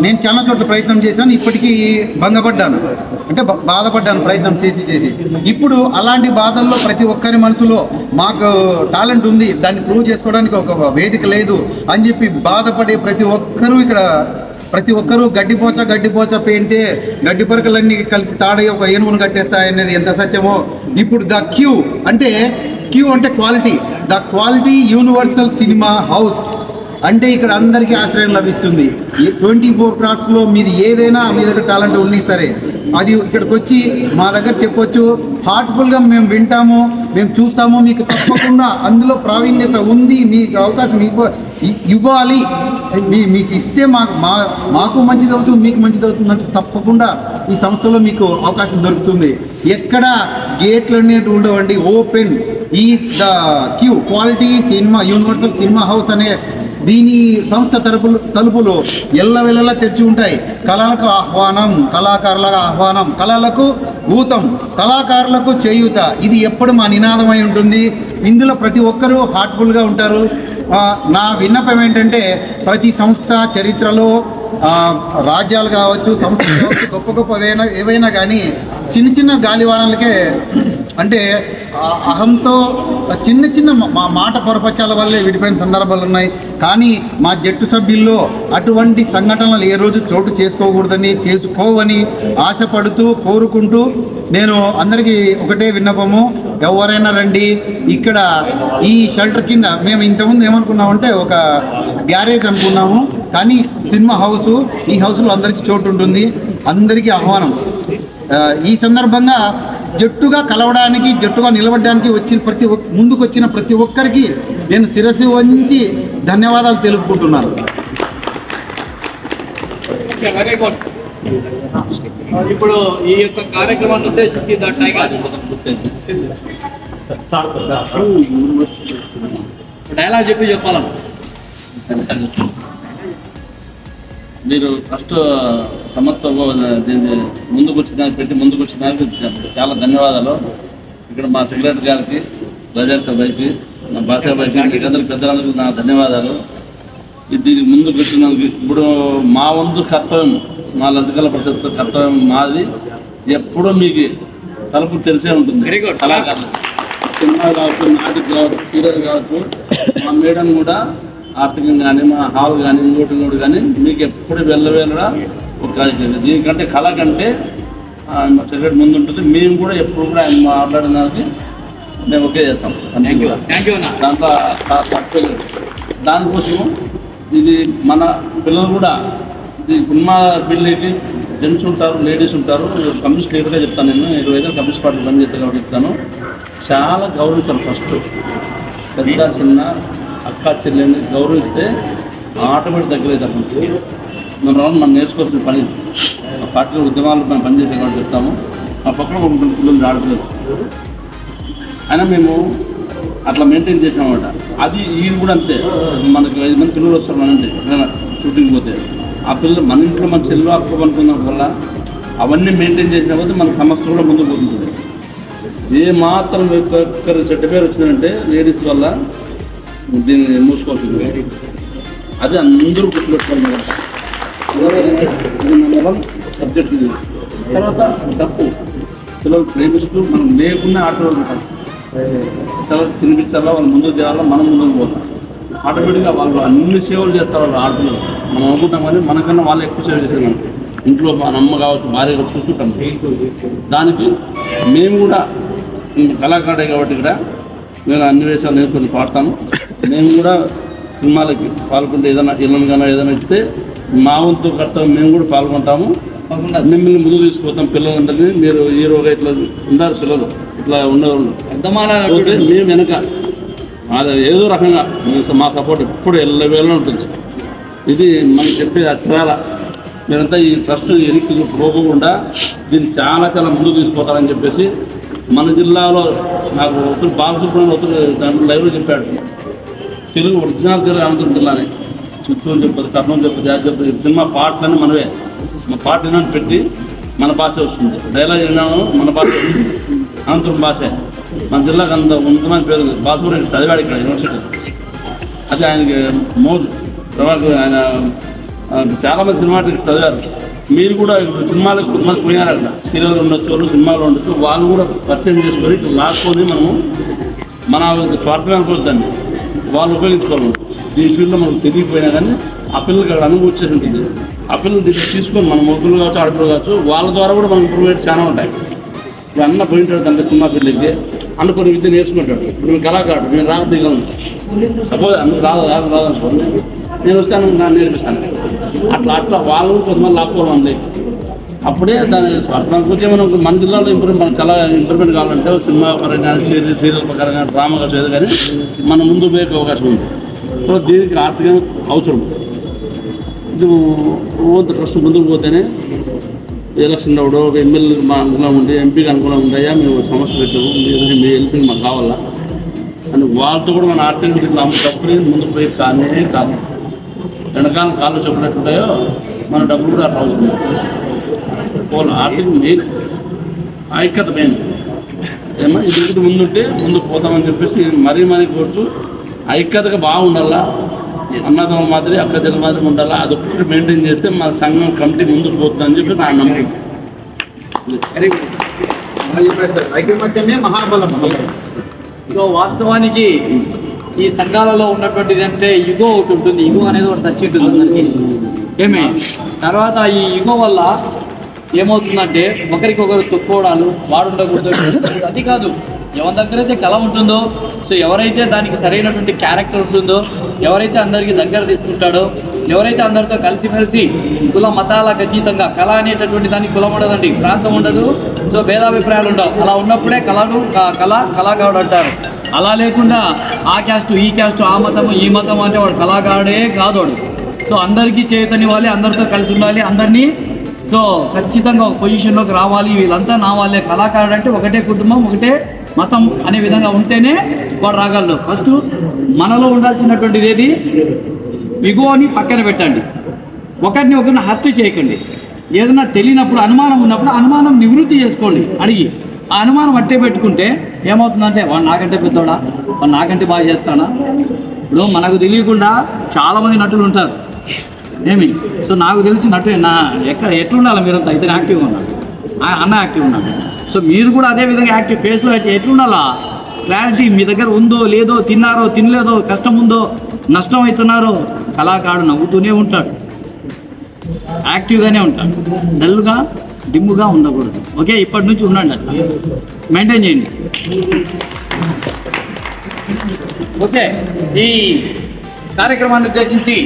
నేను చాలా చోట్ల ప్రయత్నం చేశాను, ఇప్పటికీ భంగపడ్డాను, అంటే బాధపడ్డాను ప్రయత్నం చేసి. ఇప్పుడు అలాంటి బాధల్లో ప్రతి ఒక్కరి మనసులో మాకు టాలెంట్ ఉంది, దాన్ని ప్రూవ్ చేసుకోవడానికి ఒక వేదిక లేదు అని చెప్పి బాధపడే ప్రతి ఒక్కరూ గడ్డిపోచ పెయింటే గడ్డి పరకలన్నీ కలిసి తాడే ఒక ఏనుగును కట్టేస్తాయనేది ఎంత సత్యమో. ఇప్పుడు ద క్యూ అంటే quality, the quality universal cinema house అంటే ఇక్కడ అందరికీ ఆశ్రయం లభిస్తుంది. 24 క్రాఫ్ట్స్లో మీది ఏదైనా మీ దగ్గర టాలెంట్ ఉన్నా సరే అది ఇక్కడికి వచ్చి మా దగ్గర చెప్పొచ్చు. హార్ట్ఫుల్గా మేము వింటాము, మేము చూస్తాము. మీకు తప్పకుండా అందులో ప్రావీణ్యత ఉంది, మీకు అవకాశం ఇవ్వాలి, మీకు ఇస్తే మాకు మంచిది అవుతుంది, మీకు మంచిది అవుతుంది అంటే తప్పకుండా ఈ సంస్థలో మీకు అవకాశం దొరుకుతుంది. ఎక్కడ గేట్లు అనేవి ఉండవండి, ఓపెన్. ఈ the Q quality cinema universal cinema house అనే దీని సంస్థ తలుపులు ఎల్లవెల్లలా తెరిచి ఉంటాయి. కళలకు ఆహ్వానం, కళాకారులకు ఆహ్వానం, కళలకు ఊతం, కళాకారులకు చేయూత. ఇది ఎప్పుడు మా నినాదమై ఉంటుంది. ఇందులో ప్రతి ఒక్కరూ హార్ట్ఫుల్గా ఉంటారు. నా విన్నపం ఏంటంటే ప్రతి సంస్థ చరిత్రలో రాజ్యాలు కావచ్చు, సంస్థలు కావచ్చు, గొప్ప ఏవైనా కానీ చిన్న గాలివానలకే అంటే అహంతో చిన్న మాట పొరపచ్చాల వల్లే విడిపోయిన సందర్భాలు ఉన్నాయి. కానీ మా జట్టు సభ్యుల్లో అటువంటి సంఘటనలు ఏ రోజు చోటు చేసుకోవని ఆశపడుతూ కోరుకుంటూ నేను అందరికీ ఒకటే విన్నపము, ఎవరైనా రండి. ఇక్కడ ఈ షెల్టర్ కింద మేము ఇంతకుముందు ఏమనుకున్నామంటే ఒక గ్యారేజ్ అనుకున్నాము, కానీ సినిమా హౌసు, ఈ హౌస్లో అందరికీ చోటు ఉంటుంది, అందరికీ ఆహ్వానం. ఈ సందర్భంగా జట్టుగా కలవడానికి, జట్టుగా నిలబడడానికి ముందుకు వచ్చిన ప్రతి ఒక్కరికి నేను శిరస్సు వంచి ధన్యవాదాలు తెలుపుకుంటున్నాను. ఇప్పుడు ఈ యొక్క కార్యక్రమాన్ని ఉద్దేశించి డైలాగ్ చెప్పాలను. మీరు ఫస్ట్ సంస్థ ముందుకు వచ్చిన చాలా ధన్యవాదాలు. ఇక్కడ మా సెక్రటరీ గారికి, రజాక్ సభ్యుకి, మా భాషా భాషకి, పెద్దలందరికీ నా ధన్యవాదాలు. దీనికి ముందుకు వచ్చినందుకు ఇప్పుడు మా వంతు కర్తవ్యం, మా లంచగల పరిషత్ కర్తవ్యం మాది. ఎప్పుడూ మీకు తలుపు తెలిసే ఉంటుంది. కళాకారులు సినిమా కావచ్చు, నాటికి కావచ్చు, సీరియల్ కావచ్చు, మా మేడం కూడా ఆర్థికంగా కానీ, మా హాల్ కానీ, ఇంకోటి కానీ మీకు ఎప్పుడు వెళ్ళడా ఒక దీనికంటే కళ కంటే సెక్రటరీ ముందు ఉంటుంది. మేము కూడా ఎప్పుడు కూడా ఆయన మాట్లాడిన దానికి మేము ఓకే చేస్తాం. దానికోసము ఇది మన పిల్లలు కూడా ఇది సినిమా ఫీల్డ్కి జెంట్స్ ఉంటారు, లేడీస్ ఉంటారు. కమ్యూనిస్ట్ లీడర్గా చెప్తాను, నేను 25 కమ్యూనిస్ట్ పార్టీ పని చేస్తాను కాబట్టి చెప్తాను. చాలా గౌరవించాలి. ఫస్ట్ పెద్ద చిన్న అక్క చెల్లెని గౌరవిస్తే ఆటోమేటిక్ దగ్గర అవుతుంది. మనం నేర్చుకోవాల్సిన పని ఆ పార్టీలో ఉద్యమాలు మనం పనిచేసే కాబట్టి చెప్తాము. మా పక్కన ఒక పిల్లలు ఆడపిల్లలు అయినా మేము అట్లా మెయింటైన్ చేసామన్నమాట. అది వీళ్ళు కూడా అంతే. మనకు 5 మంది పిల్లలు వస్తారు మనంటే షూటింగ్ పోతే, ఆ పిల్లలు మన ఇంట్లో మన చెల్లు అక్క అనుకున్న వల్ల అవన్నీ మెయింటైన్ చేసిన పోతే మన సమస్య కూడా ముందుకు పోతుంది. ఏ మాత్రం ఒక్కరి చెడ్డ పేరు వచ్చిందంటే లేడీస్ వల్ల దీన్ని మూసుకోవాల్సింది. అది అందరూ గుర్తుపెట్టుకోవాలి మేడం. సబ్జెక్ట్ ఇది. తర్వాత తప్పు పిల్లలు ప్రేమిస్తూ మనం లేకుండా ఆటలు ఉంటాం. తర్వాత తినిపించాలా, వాళ్ళు ముందుకు చేయాలా, మనం ముందుకు పోతాం. ఆటోమేటిక్గా వాళ్ళు అన్ని సేవలు చేస్తారు. వాళ్ళు ఆటలు మనం అనుకుంటాం కానీ మనకన్నా వాళ్ళు ఎక్కువ సేవ చేస్తున్నాం. ఇంట్లో మన అమ్మ కావచ్చు, భార్య కావచ్చు చూస్తుంటాం. దానికి మేము కూడా కళాకారుడే కాబట్టి ఇక్కడ మేము అన్ని వేషాలు నేర్చుకొని పాడతాము. మేము కూడా సినిమాలకి పాల్గొంటే ఏదైనా ఇస్తే మా వంతు కర్తవ్యం మేము కూడా పాల్గొంటాము. మిమ్మల్ని ముందు తీసుకుపోతాం. పిల్లలందరినీ మీరు హీరోగా ఇట్లా ఉన్నారు, పిల్లలు ఇట్లా ఉండేవాళ్ళు పోతే మేము వెనక అది ఏదో రకంగా మా సపోర్ట్ ఎప్పుడు ఎల్లవేళ ఉంటుంది. ఇది మనం చెప్పేది అక్షరాల. మీరంతా ఈ ట్రస్ట్ ఎనికి పోకుండా దీన్ని చాలా చాలా ముందుకు తీసుకుపోతారని చెప్పేసి మన జిల్లాలో నాకు ఒకరు బాలసుబ్రహ్మణ్యం ఒకరు దాంట్లో లైవ్లో చెప్పాడు. తెలుగు ఒరిజినల్ తెలుగు అనంతపురం జిల్లానే, చిత్తూరు చెప్పదు, కర్నూలు చెప్పదు, జాతి చెప్పదు. సినిమా పాటలన్నీ మనవే. మా పాట వినాన్ని పెట్టి మన భాష వస్తుంది. డైలాగ్ విన్నాను మన భాష వస్తుంది, అనంతపురం భాష. మన జిల్లాకు అంత ఉన్నతమైన పేరు బాలసుబ్రహ్మణ్యం చదివాడు ఇక్కడ యూనివర్సిటీ. అది ఆయనకి మోజు. తర్వాత ఆయన చాలామంది సినిమా చదివారు. మీరు కూడా ఇప్పుడు సినిమాలకు కొంతమంది పోయినారు అక్కడ, సీరియల్ ఉండొచ్చు, సినిమాలు ఉండొచ్చు, వాళ్ళు కూడా పరిచయం చేసుకొని లాక్కొని మనము మన స్వార్థమే అనుకోవద్దండి, వాళ్ళు ఉపయోగించుకోవాలి. ఈ ఫీల్డ్లో మనకు తెలియకపోయినా కానీ ఆ పిల్లలకి అక్కడ అనుభవం వచ్చేసి ఉంటుంది. ఆ పిల్లలు తీసుకొని మన మొగ్గులు కావచ్చు, ఆడపిల్లలు కావచ్చు, వాళ్ళ ద్వారా కూడా మనం ఇంప్రూవ్మెంట్ చాలా ఉంటాయి. ఇప్పుడు అన్న పోయింటాడు అంటే సినిమా ఫీల్డ్కి అన్న కొన్ని విద్య నేర్చుకుంటాడు. ఇప్పుడు నేను కళాకారుడు, నేను రాగలను సపోజ్ అన్న రాదనుకోండి, నేను వస్తాను ನಾನು నేర్పిస్తాను. అట్లా వాళ్ళు కొంతమంది లాక్కోవాలి. అప్పుడే దాని స్వార్థం మనం మన జిల్లాలో మన కళ ఇంప్రూవ్మెంట్ కావాలంటే సినిమా పరంగా, సీరియల్ ప్రకారంగా, డ్రామా కావచ్చు, కానీ మనం ముందు పోయే అవకాశం ఉంది. సో దీనికి ఆర్థిక అవసరం. ఇది ట్రస్ట్ ముందుకు పోతేనే ఎలక్షన్ అవ్వడం, ఎమ్మెల్యే మా అనుకూలంగా ఉండి, ఎంపీకి అనుకూలంగా ఉంటాయా, మేము సమస్య పెట్టాము, మీ హెల్పింగ్ మాకు కావాలా అని వాళ్ళతో కూడా మన ఆర్థిక డబ్బులు ముందుకు పోయి కానీ కాదు. వెనకాలం కాళ్ళు చెప్పినట్టుంటాయో మన డబ్బులు కూడా అట్లా అవసరం. ఆర్థిక మెయిన్, ఐక్యత మెయిన్. ఏమో ఇది ముందుంటే ముందుకు పోతామని చెప్పేసి మరీ కోర్చు ఐక్యతగా బాగుండాలా, అన్నదమ్ముల మాదిరి అక్క చెల్లి మాదిరి ఉండాలా. అదొక్కటి మెయింటైన్ చేస్తే మన సంఘం కమిటీ ముందుకు పోతుందని చెప్పి నా నమ్మకం. ఐక్యమత్యమే మహాబలం. సో వాస్తవానికి ఈ సంఘాలలో ఉన్నటువంటిది అంటే ఇగో ఒకటి ఉంటుంది. ఇగో అనేది ఒకటి టచ్ ఉంటుంది అందరికీ. ఏమే తర్వాత ఈ ఇగో వల్ల ఏమవుతుందంటే ఒకరికొకరు తొక్కుకోవడాలు, వాడుండకూడదు, అది కాదు. ఎవరి దగ్గర అయితే కళ ఉంటుందో, సో ఎవరైతే దానికి సరైనటువంటి క్యారెక్టర్ ఉంటుందో, ఎవరైతే అందరికీ దగ్గర తీసుకుంటాడో, ఎవరైతే అందరితో కలిసిమెలిసి కుల మతాలకు అతీతంగా, కళ అనేటటువంటి దానికి కులం ఉండదండి, ప్రాంతం ఉండదు, సో భేదాభిప్రాయాలు ఉండవు. అలా ఉన్నప్పుడే కళాకారుడు అంటారు. అలా లేకుండా ఆ క్యాస్ట్ ఈ క్యాస్ట్, ఆ మతము ఈ మతం అంటే వాడు కళాకారుడే కాదోడు. సో అందరికీ చేతనివ్వాలి, అందరితో కలిసి ఉండాలి, అందరినీ సో ఖచ్చితంగా ఒక పొజిషన్లోకి రావాలి. వీళ్ళంతా నా వాళ్ళే. కళాకారుడు అంటే ఒకటే కుటుంబం, ఒకటే మతం అనే విధంగా ఉంటేనే వాడు రాగలడు. ఫస్ట్ మనలో ఉండాల్సినటువంటిది ఏది? ఇగోని పక్కన పెట్టండి. ఒకరిని హత్య చేయకండి. ఏదైనా తెలియనప్పుడు, అనుమానం ఉన్నప్పుడు అనుమానం నివృత్తి చేసుకోండి అడిగి. ఆ అనుమానం అట్టే పెట్టుకుంటే ఏమవుతుందంటే వాడు నాకంటే పెద్దోడా, వాడు నాకంటే బాగా చేస్తాడా. ఇప్పుడు మనకు తెలియకుండా చాలామంది నటులు ఉంటారు. సో నాకు తెలిసి నటు ఎట్లుండాలి మీరంతా? ఇతను యాక్టివ్గా ఉన్నారు, అన్న యాక్టివ్ ఉన్నాడు. సో మీరు కూడా అదే విధంగా యాక్టివ్ ఫేస్లో ఎట్లుండాలా? క్లారిటీ మీ దగ్గర ఉందో లేదో, తిన్నారో తినలేదో, కష్టం ఉందో నష్టం అవుతున్నారో, కళాకారుడు నవ్వుతూనే ఉంటాడు, యాక్టివ్గానే ఉంటాడు, డల్గా డిమ్ముగా ఉండకూడదు. ఓకే, ఇప్పటి నుంచి ఉండండి, అట్లా మెయింటైన్ చేయండి. ఓకే, ఈ కార్యక్రమాన్ని ఉద్దేశించి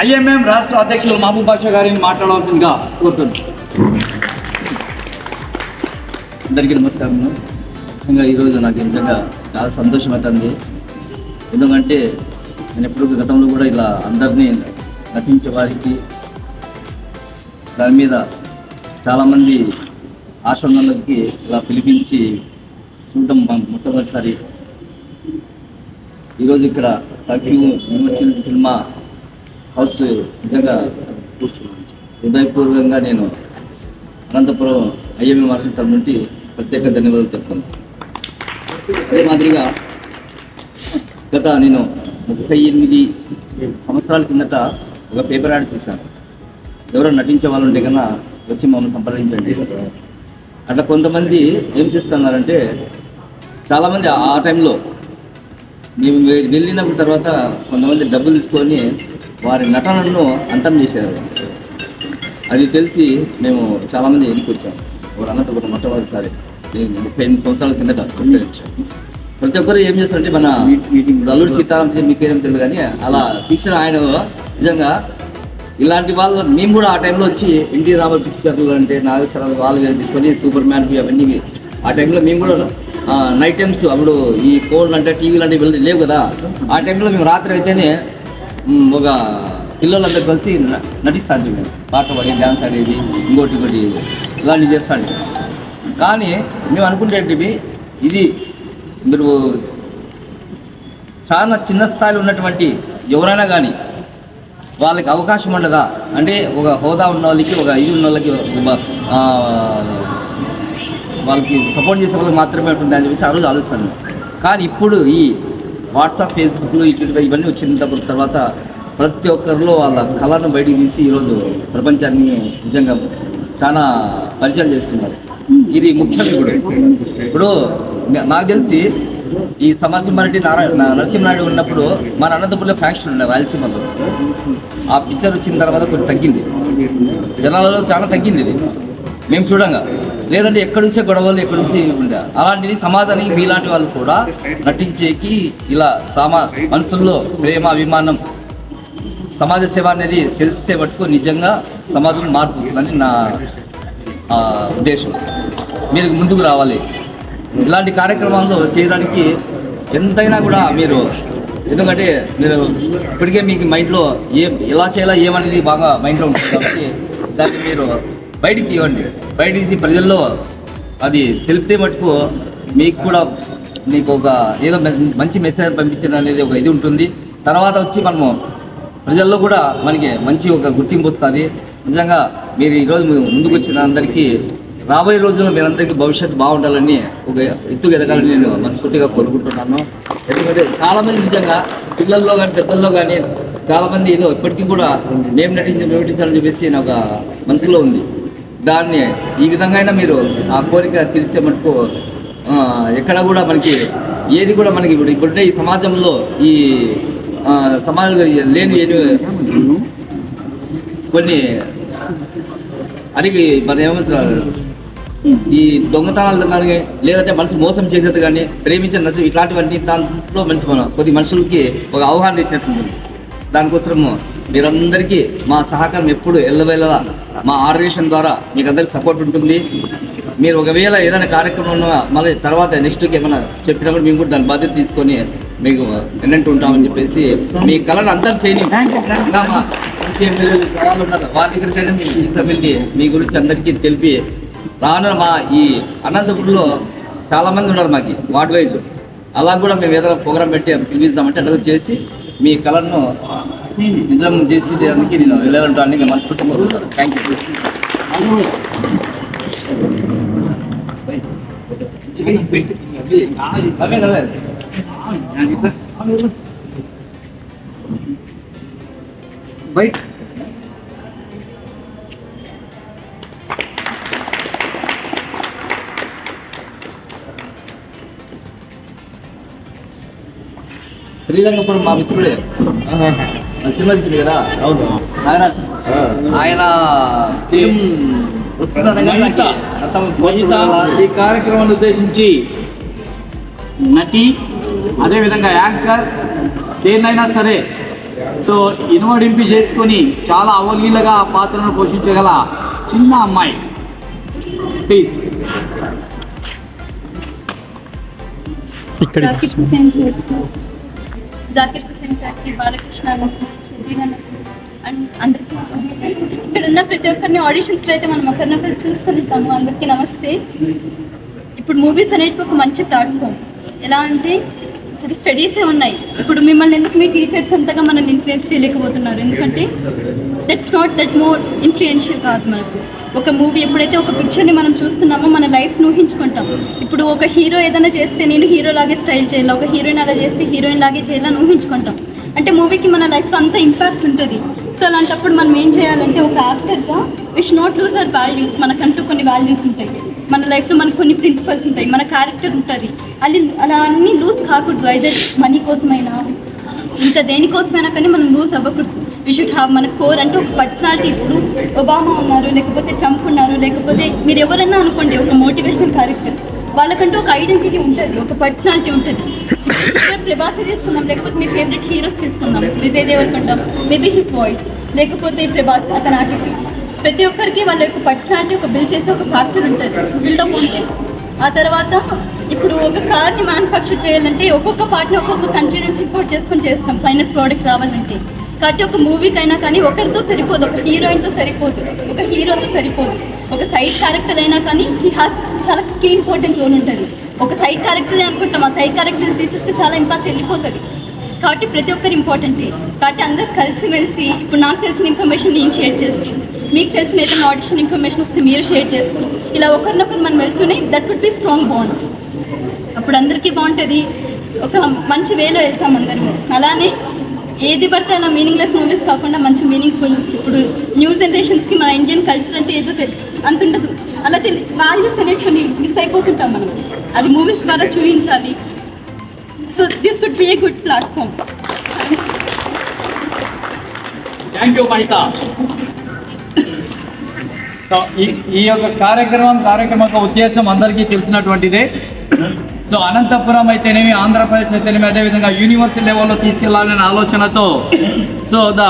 ఐఎంఎం రాష్ట్ర అధ్యక్షులు మహబూబ్ బాషా గారిని మాట్లాడవలసిందిగా కోరుతున్నాను. అందరికీ నమస్కారం. ముఖ్యంగా ఈరోజు నాకు నిజంగా చాలా సంతోషం అవుతుంది. ఎందుకంటే నేను ఎప్పుడు గతంలో కూడా ఇలా అందరినీ నటించే వారికి దాని మీద చాలామంది ఆశ్రమాలకి ఇలా పిలిపించి చూడడం మొట్టమొదటిసారి. ఈరోజు ఇక్కడ యూనివర్సల్ సినిమా హౌస్ నిజంగా హృదయపూర్వకంగా నేను అనంతపురం ఐఎంఏ మార్కెట్ తరఫు నుండి ప్రత్యేక ధన్యవాదాలు చెప్తాను. అదే మాదిరిగా నేను 38 సంవత్సరాల కిందట ఒక పేపర్ యాడ్ చూశాను. ఎవరో నటించే వాళ్ళు ఉంటే కన్నా వచ్చి మమ్మల్ని సంప్రదించండి. అట్లా కొంతమంది ఏం చేస్తున్నారంటే, చాలామంది ఆ టైంలో మేము వెళ్ళినప్పుడు తర్వాత కొంతమంది డబ్బులు తీసుకొని వారి నటనను అంతం చేశారు. అది తెలిసి మేము చాలామంది ఎన్నిక వచ్చాము. వారు అనంతపురం మొట్టమొదటిసారి 38 సంవత్సరాల కిందట ప్రతి ఒక్కరు ఏం చేస్తారంటే, మన అల్లూరి సీతారాం మీకేం తెలియదు కానీ అలా తీసిన ఆయన నిజంగా ఇలాంటి వాళ్ళు మేము కూడా ఆ టైంలో వచ్చి ఎన్టీ రామారావు పిక్చర్లు అంటే నాగేశ్వరరావు వాళ్ళు తీసుకొని సూపర్ మ్యాన్ అవన్నీ ఆ టైంలో మేము కూడా నైట్ టైమ్స్ అప్పుడు ఈ ఫోన్లు అంటే టీవీలు అంటే వెళ్ళి లేవు కదా. ఆ టైంలో మేము రాత్రి అయితేనే ఒక పిల్లలందరూ కలిసి నటిస్తాంటి. మేము పాట పాడి డ్యాన్స్ ఆడేది, ఇంకోటి ఇలాంటివి చేస్తాంటి. కానీ మేము అనుకుంటేంటివి, ఇది మీరు చాలా చిన్న స్థాయిలో ఉన్నటువంటి ఎవరైనా కానీ వాళ్ళకి అవకాశం ఉండదా అంటే, ఒక హోదా ఉన్న వాళ్ళకి, ఒక ఇది ఉన్న వాళ్ళకి వాళ్ళకి సపోర్ట్ చేసే వాళ్ళకి మాత్రమే ఉంటుంది అని చెప్పేసి ఆ రోజు ఆలోచిస్తాను. కానీ ఇప్పుడు ఈ వాట్సాప్, ఫేస్బుక్లు ఇవన్నీ వచ్చిన తర్వాత ప్రతి ఒక్కరిలో వాళ్ళ కళను బయటికి తీసి ఈరోజు ప్రపంచాన్ని నిజంగా చాలా పరిచయం చేస్తున్నారు. ఇది ముఖ్యం. ఇప్పుడు నాకు తెలిసి ఈ సమరసింహారెడ్డి నరసింహారెడ్డి ఉన్నప్పుడు మన అనంతపురంలో ఫ్యాక్షన్ ఉండే రాయలసీమలో. ఆ పిక్చర్ వచ్చిన తర్వాత కొంచెం తగ్గింది, జనాలలో చాలా తగ్గింది ఇది మేము చూడంగా. లేదంటే ఎక్కడూసే గొడవలు ఎక్కడూసే ఉండే. అలాంటిది సమాజానికి మీలాంటి వాళ్ళు కూడా నటించేకి ఇలా మనుషుల్లో ప్రేమ, అభిమానం, సమాజ సేవ అనేది తెలిస్తే మటుకు నిజంగా సమాజంలో మార్పు వస్తుందని నా ఉద్దేశం. మీరు ముందుకు రావాలి. ఇలాంటి కార్యక్రమాల్లో చేయడానికి ఎంతైనా కూడా మీరు, ఎందుకంటే మీరు ఇప్పటికే మీకు మైండ్లో ఎలా చేయాలా ఏమనేది బాగా మైండ్లో ఉంటుంది కాబట్టి దాన్ని మీరు బయటికి ఇవ్వండి. బయట తీసి ప్రజల్లో అది తెలిపితే మటుకు మీకు కూడా మీకు ఒక ఏదో మంచి మెసేజ్ పంపించడం అనేది ఒక ఇది ఉంటుంది. తర్వాత వచ్చి మనము ప్రజల్లో కూడా మనకి మంచి ఒక గుర్తింపు వస్తుంది. నిజంగా మీరు ఈరోజు ముందుకు వచ్చిన అందరికీ రాబోయే రోజుల్లో మీరందరికీ భవిష్యత్తు బాగుండాలని ఒక ఎత్తుకు ఎదగాలని నేను మనస్ఫూర్తిగా కోరుకుంటున్నాను. ఎందుకంటే చాలామంది నిజంగా పిల్లల్లో కానీ పెద్దల్లో కానీ చాలామంది ఏదో ఇప్పటికీ కూడా మేము నటించాలని చెప్పేసి నాకు మనసులో ఉంది. దాన్ని ఈ విధంగా అయినా మీరు ఆ కోరిక తీర్చే మటుకు ఎక్కడ కూడా మనకి ఏది కూడా మనకి ఇప్పుడే ఈ సమాజంలో ఈ సమాజంలో లేని కొన్ని అడిగి మనం ఏమంటారు, ఈ దొంగతనాలు కానీ లేదంటే మనసు మోసం చేసేది కానీ ప్రేమించిన నచ్చ ఇట్లాంటివన్నీ దాంట్లో కొద్ది మనుషులకి ఒక అవగాహన ఇచ్చినట్టుంటుంది. దానికోసము మీరందరికీ మా సహకారం ఎప్పుడు ఎల్లవేళలా మా ఆర్గనైజేషన్ ద్వారా మీకు అందరికీ సపోర్ట్ ఉంటుంది. మీరు ఒకవేళ ఏదైనా కార్యక్రమం మళ్ళీ తర్వాత నెక్స్ట్కి ఏమైనా చెప్పినప్పుడు మేము కూడా దాని బాధ్యత తీసుకొని మీకు ఎన్నంటూ ఉంటామని చెప్పేసి మీ కళను అంతా చేయని వారి దగ్గర వెళ్ళి మీ గురించి అందరికీ తెలిపి రాను. మా ఈ అనంతపురంలో చాలామంది ఉన్నారు మాకు వార్డ్ వైజ్. అలా కూడా మేము ఏదైనా ప్రోగ్రామ్ పెట్టి పిలిపిస్తామంటే అట్లా చేసి మీ కళను నిజం చేసి దానికి నేను వెళ్ళాలంటాను మనస్ఫూర్తి కోరుకుంటాను. Thank you. బయట శ్రీరంగపురం మా మిత్రుడే సినిమా చూసింది కదా, అవును. ఆయన ఫిలిం ఈ కార్యక్రమాన్ని ఉద్దేశించి నటి, అదేవిధంగా యాంకర్, దేన్నైనా సరే సో ఇన్వడింపి చేసుకొని చాలా అవలీలగా పాత్రను పోషించగల చిన్న అమ్మాయి. ప్లీజ్. జాకిర్ హుసేన్ సార్కి, బాలకృష్ణ అండ్ అందరికీ ఇక్కడ ఉన్న ప్రతి ఒక్కరిని ఆడిషన్స్లో అయితే మనం ఒకరినొకరు చూస్తుంటాము. అందరికీ నమస్తే. ఇప్పుడు మూవీస్ అనేది ఒక మంచి ప్లాట్ఫామ్. ఎలా అంటే ఇప్పుడు స్టడీసే ఉన్నాయి. ఇప్పుడు మిమ్మల్ని ఎందుకు మీ టీచర్స్ అంతగా మనల్ని ఇన్ఫ్లుయెన్స్ చేయలేకపోతున్నారు? ఎందుకంటే దట్ మోర్ ఇన్ఫ్లుయెన్షియల్ కాదు మనకు. ఒక మూవీ ఎప్పుడైతే ఒక పిక్చర్ని మనం చూస్తున్నామో మన లైఫ్స్ని ఊహించుకుంటాం. ఇప్పుడు ఒక హీరో ఏదైనా చేస్తే నేను హీరో లాగే స్టైల్ చేయాలి, ఒక హీరోయిన్ అలా చేస్తే హీరోయిన్ లాగే చేయాలని ఊహించుకుంటాం. అంటే మూవీకి మన లైఫ్లో అంత ఇంపాక్ట్ ఉంటుంది. సో అలాంటప్పుడు మనం ఏం చేయాలంటే ఒక యాక్టర్గా we should not lose our values. మనకంటూ కొన్ని వాల్యూస్ ఉంటాయి మన లైఫ్లో, మనకు కొన్ని ప్రిన్సిపల్స్ ఉంటాయి, మన క్యారెక్టర్ ఉంటుంది. అలా అన్నీ లూజ్ కాకూడదు. అయితే మనీ కోసమైనా ఇంకా దేనికోసమైనా కానీ మనం లూజ్ అవ్వకూడదు. వీ షుడ్ హ్యావ్ మన కోర్ అంటే ఒక పర్సనాలిటీ. ఇప్పుడు ఒబామా ఉన్నారు, లేకపోతే ట్రంప్ ఉన్నారు, లేకపోతే మీరు ఎవరన్నా అనుకోండి ఒక మోటివేషనల్ క్యారెక్టర్, వాళ్ళకంటూ ఒక ఐడెంటిటీ ఉంటుంది, ఒక పర్సనాలిటీ ఉంటుంది. ప్రభాస్ తీసుకుందాం, లేకపోతే మీ ఫేవరెట్ హీరోస్ తీసుకుందాం, Vijay Deverakonda, maybe his voice, లేకపోతే ప్రభాస్ అతని యాటిట్యూడ్. ప్రతి ఒక్కరికి వాళ్ళ యొక్క పర్సనాలిటీ ఒక బిల్డ్ చేసే ఒక ఫ్యాక్టర్ ఉంటుంది, బిల్డప్ ఉంటుంది. ఆ తర్వాత ఇప్పుడు ఒక కార్ని మ్యానుఫ్యాక్చర్ చేయాలంటే ఒక్కొక్క పార్ట్ని ఒక్కొక్క కంట్రీ నుంచి ఇంపోర్ట్ చేసుకొని చేస్తాం ఫైనల్ ప్రోడక్ట్ రావాలంటే. కాబట్టి ఒక మూవీకైనా కానీ ఒకరితో సరిపోదు, ఒక హీరోయిన్తో సరిపోదు, ఒక హీరోతో సరిపోదు. ఒక సైడ్ క్యారెక్టర్ అయినా కానీ హీ హాస్ చాలా కీ ఇంపార్టెంట్ రోల్ ఉంటుంది. ఒక సైడ్ క్యారెక్టర్ అనుకుంటాం, ఆ సైడ్ క్యారెక్టర్ తీసేస్తే చాలా ఇంపాక్ట్ వెళ్ళిపోతుంది. కాబట్టి ప్రతి ఒక్కరు ఇంపార్టెంటే. కాబట్టి అందరు కలిసిమెలిసి ఇప్పుడు నాకు తెలిసిన ఇన్ఫర్మేషన్ నేను షేర్ చేస్తాను. మీకు తెలిసిన ఏదైనా ఆడిషన్ ఇన్ఫర్మేషన్ వస్తే మీరు షేర్ చేస్తూ ఇలా ఒకరినొకరు మనం వెళ్తూనే that would be strong bond. అప్పుడు అందరికీ బాగుంటుంది, ఒక మంచి వేలో వెళ్తాం అందరము. అలానే ఏది పడితే అలా మీనింగ్లెస్ మూవీస్ కాకుండా మంచి మీనింగ్ఫుల్, ఇప్పుడు న్యూ జనరేషన్స్కి మన ఇండియన్ కల్చర్ అంటే ఏదో అంత ఉండదు, అలా వాల్యూస్ అనేవి కొన్ని మిస్ అయిపోతుంటాం మనం. అది మూవీస్ ద్వారా చూపించాలి. So this would be a good platform. Thank you Mahitha. ఈ యొక్క కార్యక్రమం యొక్క ఉద్దేశం అందరికీ తెలిసినటువంటిదే. సో అనంతపురం అయితేనేమి, ఆంధ్రప్రదేశ్ అయితేనేమి, అదేవిధంగా యూనివర్సల్ లెవెల్లో తీసుకెళ్లాలనే ఆలోచనతో so the